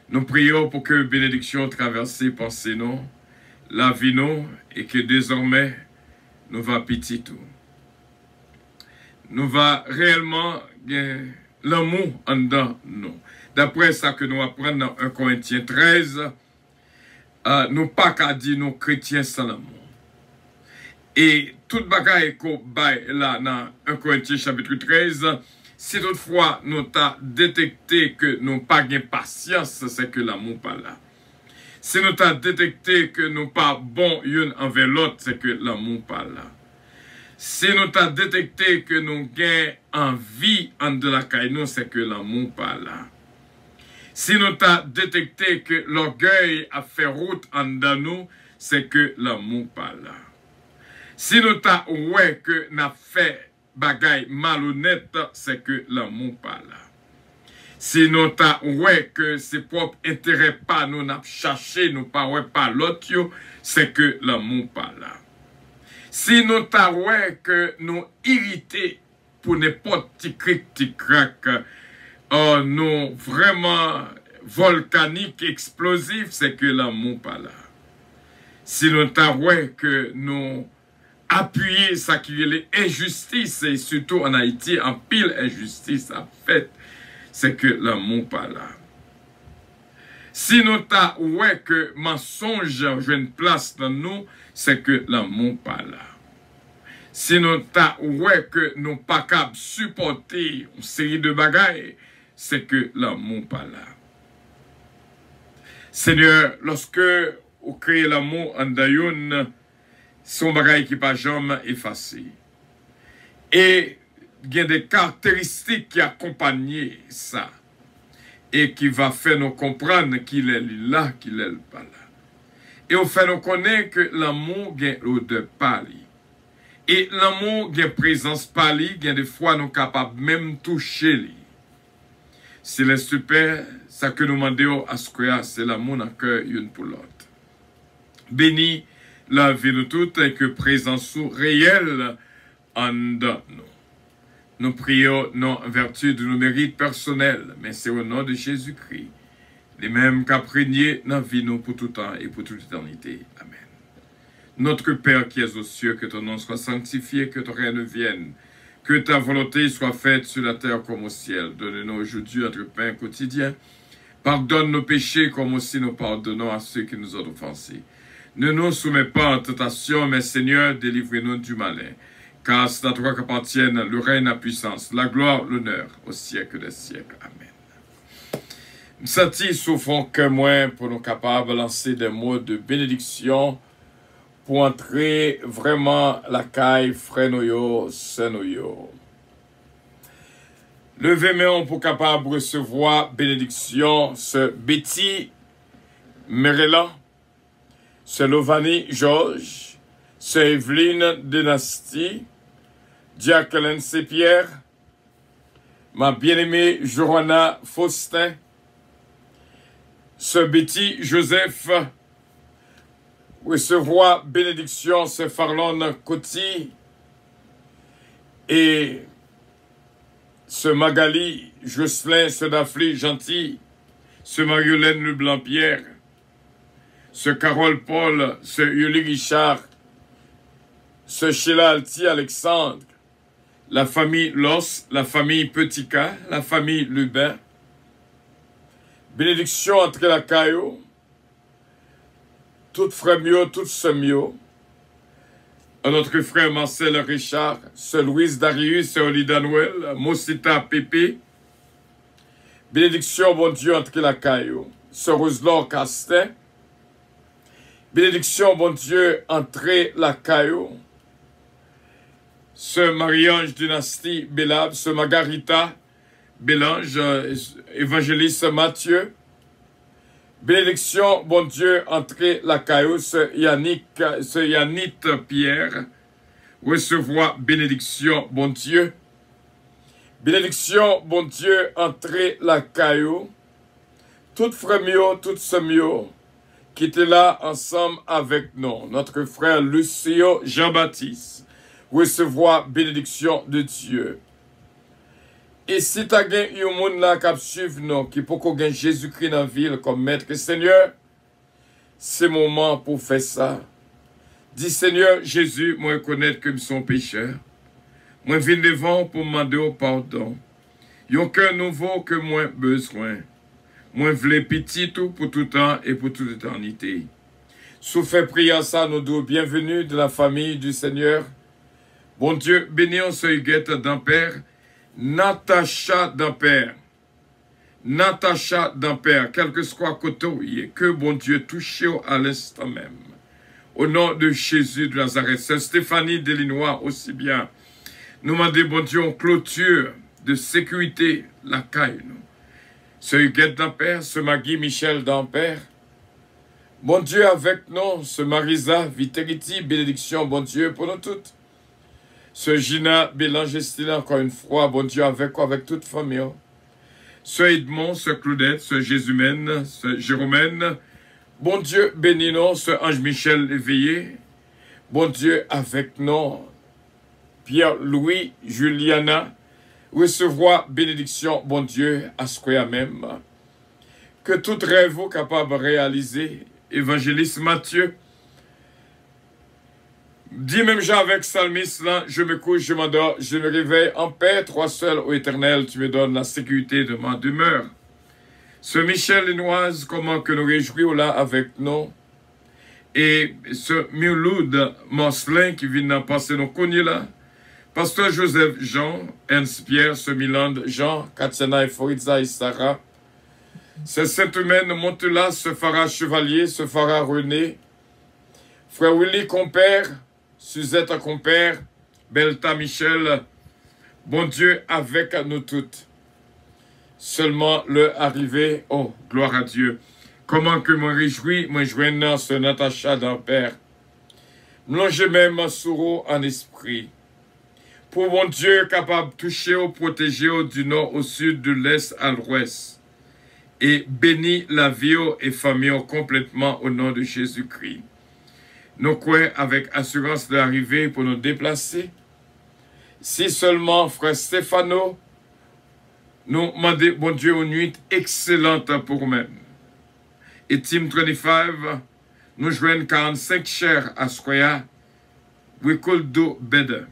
Nous prions pour que bénédiction traverse pensée nous, la vie nous, et que désormais, nous va pitié tout. Nous va réellement l'amour en dedans nous. D'après ça que nous apprenons dans 1 Corinthiens 13, nous pas qu'à dire nous chrétiens sans l'amour. Et toute bagaille qu'on baille là dans 1 Corinthiens chapitre 13, si toutefois nous t'a détecté que nous pas de patience, c'est que l'amour pas là. Si nous t'a détecté que nous pas bon une envers l'autre, c'est que l'amour pas là. Si nous t'a détecté que nous gain envie en de la caille nous, c'est que l'amour pas là. Si nous t'a détecté que l'orgueil a fait route en dedans nous, c'est que l'amour pas là. Si nous t'a ouais que n'a fait bagaille malhonnête, c'est que l'amour pas là. Si nous t'a ouais que ses propres intérêts pas nous n'a cherché, nous pas ouais pas l'autre, c'est que l'amour pas là. Si nous t'a ouais que nous irrités pour n'importe petit cric, petit crack, nous vraiment volcanique, explosif, c'est que l'amour pas là. Si nous t'avouons que nous appuyons ça qui est l'injustice, et surtout en Haïti, en pile injustice à fait, c'est que l'amour pas là. Si nous t'avouons que mensonge joue une place dans nous, c'est que l'amour pas là. Si nous t'avouons que nous pas capables supporter une série de bagailles, c'est que l'amour pas là. Seigneur, lorsque vous créez l'amour en dayoun, son bagaille qui pas jamais effacé. Et il y a des caractéristiques qui accompagnent ça. Et qui va faire nous comprendre qu'il est là, qu'il est pas là. Et on fait nous connaître que l'amour a l'odeur pali. Et l'amour a présence pali, il y a des fois nous capables même toucher lui. Céleste Père, ça que nous demandons à ce que c'est l'amour dans le cœur une pour l'autre. Bénis la vie de toutes et que présence réelle en nous. Nous prions non en vertu de nos mérites personnels, mais c'est au nom de Jésus-Christ, les mêmes qu'a prégné dans la vie nous pour tout temps et pour toute éternité. Amen. Notre Père qui es aux cieux, que ton nom soit sanctifié, que ton règne vienne, que ta volonté soit faite sur la terre comme au ciel. Donne-nous aujourd'hui notre pain quotidien. Pardonne nos péchés comme aussi nous pardonnons à ceux qui nous ont offensés. Ne nous soumets pas en tentation, mais Seigneur, délivre-nous du malin. Car c'est à toi qu'appartiennent le règne, la puissance, la gloire, l'honneur, au siècle des siècles. Amen. Nous sentons souffrons que moins pour nous capables de lancer des mots de bénédiction pour entrer vraiment la caille, frère noyo, saint noyo. Levez-moi pour capable recevoir bénédiction, ce Betty Merela, ce Lovani Georges, ce Evelyne Dynastie, Jacqueline Sepierre, ma bien-aimée Johanna Faustin, ce Betty Joseph, recevoir bénédiction, ce Farlon Coty, et ce Magali Jocelyn, ce Dafli Gentil, ce Mariolène Leblanc-Pierre, ce Carole Paul, ce Yuli Richard, ce Sheila Alti Alexandre, la famille Loss, la famille Petica, la famille Lubin. Bénédiction entre la caillou, tout frère mio, tout semio, notre frère Marcel Richard, ce Louise Darius, ce Olida Noël, Mosita Pépé. Bénédiction, bon Dieu, entre la caillou, ce Roselor Castin. Bénédiction, bon Dieu, entre la caillou, ce Marie-Ange Dynastie Bélab, ce Margarita Bélange, évangéliste Mathieu. Bénédiction, bon Dieu, entre la caillou, ce Yannick Pierre. Recevoir bénédiction, bon Dieu. Bénédiction, bon Dieu, entre la caillou. Tout frère mio, tout semio, qui était là ensemble avec nous. Notre frère Lucio Jean-Baptiste. Recevoir bénédiction de Dieu. Et si tu as un monde là qui suivre nous, qui peut gagner Jésus-Christ dans la ville comme maître, Seigneur, c'est le moment pour faire ça. Dis Seigneur Jésus, moi reconnaître que je suis pécheur. Moi viens devant pour demander au pardon. Il y a un cœur nouveau que moi besoin. Moi voulais petit tout pour tout temps et pour toute éternité. Sous fait prier ça, nous disons bienvenue de la famille du Seigneur. Bon Dieu, bénis en ce guette d'Ampère, Natacha d'Ampère. Natacha d'Ampère, quel que soit côté, que bon Dieu touche à l'instant même. Au nom de Jésus de Nazareth, c'est Stéphanie Delinois aussi bien. Nous demandons, bon Dieu, en clôture de sécurité, la caille. Ce Huguette d'Ampère, ce Magui Michel d'Ampère. Bon Dieu avec nous, ce Marisa Viteriti, bénédiction, bon Dieu pour nous toutes. Ce Gina Bélangestine, encore une fois, bon Dieu avec toute famille. Ce Edmond, ce Claudette, ce Jésumène, ce Jérômène. Bon Dieu, bénis-nous, ce Ange-Michel éveillé. Bon Dieu avec nous. Pierre-Louis, Juliana. Recevoir bénédiction, bon Dieu, à ce qu'il y a même. Que tout rêve capable de réaliser. Évangéliste Matthieu. Dis même Jean avec Salmis, là, je me couche, je m'endors, je me réveille en paix, toi seul, ô Éternel, tu me donnes la sécurité de ma demeure. Ce Michel Linoise, comment que nous réjouissons là avec nous, et ce Miloud Marcelin qui vient d'en passer nos connus là, Pasteur Joseph Jean, Ernst Pierre, ce Milan Jean, Katiana et Foritza et Sarah, ce Saint-Humaine Montela, ce Farah Chevalier, ce Farah René, Frère Willy Compère, Suzette Compère, Belta Michel, bon Dieu avec nous toutes. Seulement le arrivé, oh, gloire à Dieu. Comment que me réjouis, me joignant ce Natacha d'un Père. Plongez même sourd en esprit. Pour mon Dieu capable de toucher ou protéger du nord au sud, de l'est à l'ouest. Et bénis la vie et famille complètement au nom de Jésus-Christ. Nous croyons avec assurance de l'arrivée pour nous déplacer. Si seulement, frère Stéphano, nous demandons, bon Dieu, une nuit excellente pour nous-mêmes. Et Team 25, nous joignons 45 chers à Square. We could do better.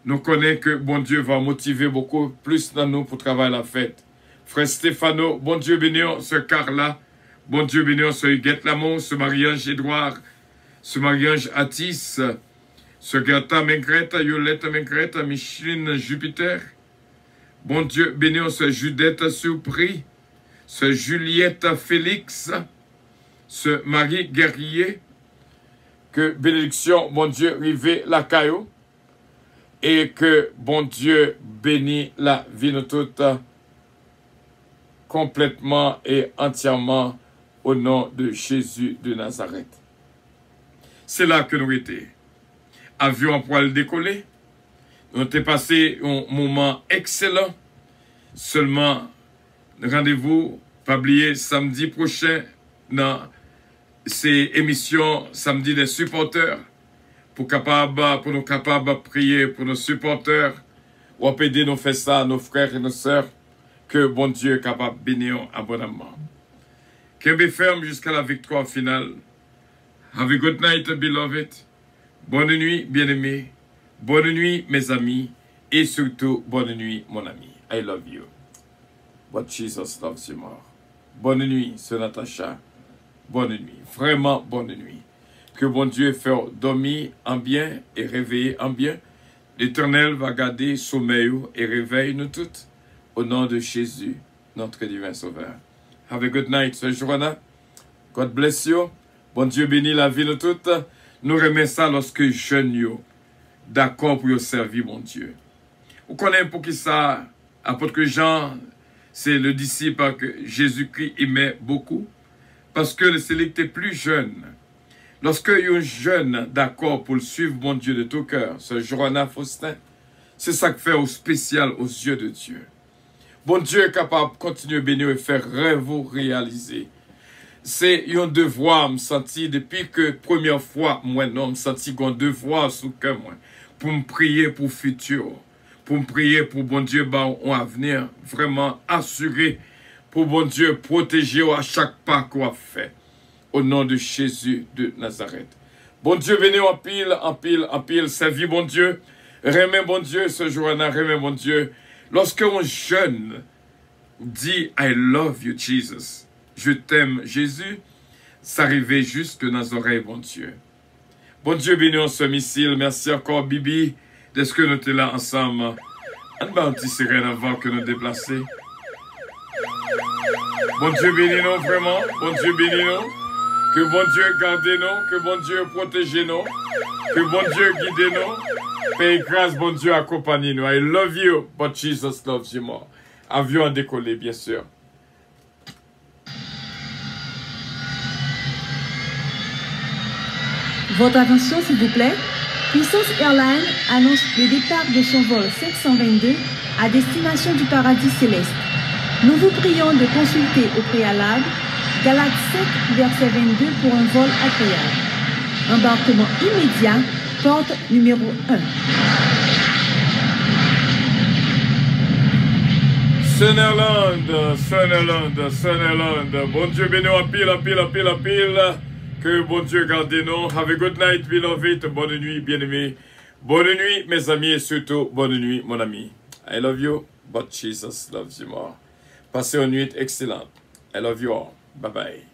Nous connaissons que bon Dieu va motiver beaucoup plus dans nous pour travailler la fête. Frère Stéphano, bon Dieu bénisse ce Carla, bon Dieu bénisse ce Huguette Lamour, ce Marie-Ange Édouard, ce Marie-Ange Atis, ce Gerta Mengreta, Yolette Mengreta, Micheline Jupiter. Bon Dieu bénisse ce Judette Surpris, ce Juliette Félix, ce Marie Guerrier. Que bénédiction, bon Dieu, rive la caillou. Et que bon Dieu bénisse la vie de toute complètement et entièrement au nom de Jésus de Nazareth. C'est là que nous étions. Avion en poil décollé. Nous avons passé un moment excellent. Seulement, rendez-vous, pas oublier, samedi prochain, dans ces émissions, samedi des supporters. Pour nous capables de prier pour nos supporters, ou à aider nous faire ça, nos frères et nos sœurs, que bon Dieu est capable de bénir abondamment. Qu'elle ferme jusqu'à la victoire finale. Have a good night, beloved. Bonne nuit, bien-aimés. Bonne nuit, mes amis. Et surtout, bonne nuit, mon ami. I love you. But Jesus loves you more. Bonne nuit, Sœur Natacha. Bonne nuit. Vraiment bonne nuit. Que bon Dieu fasse dormir en bien et réveiller en bien. L'Éternel va garder sommeil et réveille nous toutes. Au nom de Jésus, notre divin Sauveur. Have a good night, Sœur Joanna. God bless you. Bon Dieu bénit la vie de toutes. Nous remercions ça lorsque jeunes yo d'accord pour servir mon Dieu. Vous connaissez pour qui ça, apôtre Jean, c'est le disciple que Jésus-Christ aimait beaucoup. Parce que c'est lui qui était plus jeune. Lorsque un jeune d'accord pour le suivre, mon Dieu, de tout cœur, ce Joanna Faustin, c'est ça qui fait au spécial aux yeux de Dieu. Bon Dieu est capable de continuer à bénir et faire rêve vous réaliser. C'est un devoir, me sentir, depuis que première fois, moi, non, me sentir un devoir sous cœur, moi, pour me prier pour le futur, pour me prier pour bon Dieu, un avenir vraiment assuré, pour bon Dieu protéger à chaque pas qu'on a fait. Au nom de Jésus de Nazareth. Bon Dieu, venez en pile, en pile, en pile. Servis, bon Dieu. Remets, bon Dieu, ce jour-là, remets, bon Dieu. Lorsque un jeune dit « I love you, Jesus », je t'aime, Jésus, ça arrivait jusque dans les oreilles, bon Dieu. Bon Dieu, bénis ce missile. Merci encore, Bibi, de ce que nous sommes là ensemble. On va un petit sirène avant que nous déplacer. Bon Dieu, bénis nous vraiment. Bon Dieu, bénis nous. Que bon Dieu garde nous, que bon Dieu protège nous, que bon Dieu guide nous, paye grâce, bon Dieu accompagne nous. I love you, but Jesus loves you more. Avion à décoller, bien sûr. Votre attention, s'il vous plaît. Puissance Airlines annonce le départ de son vol 522 à destination du paradis céleste. Nous vous prions de consulter au préalable Galates 7, verset 22 pour un vol agréable. Embarquement immédiat, porte numéro 1. Sunderland, bon Dieu béni en pile, en pile, en pile, en pile. Que bon Dieu garde nous. Have a good night, beloved. Bonne nuit, bien-aimés. Bonne nuit, mes amis, et surtout, bonne nuit, mon ami. I love you, but Jesus loves you more. Passez une nuit excellente. I love you all. Bye-bye.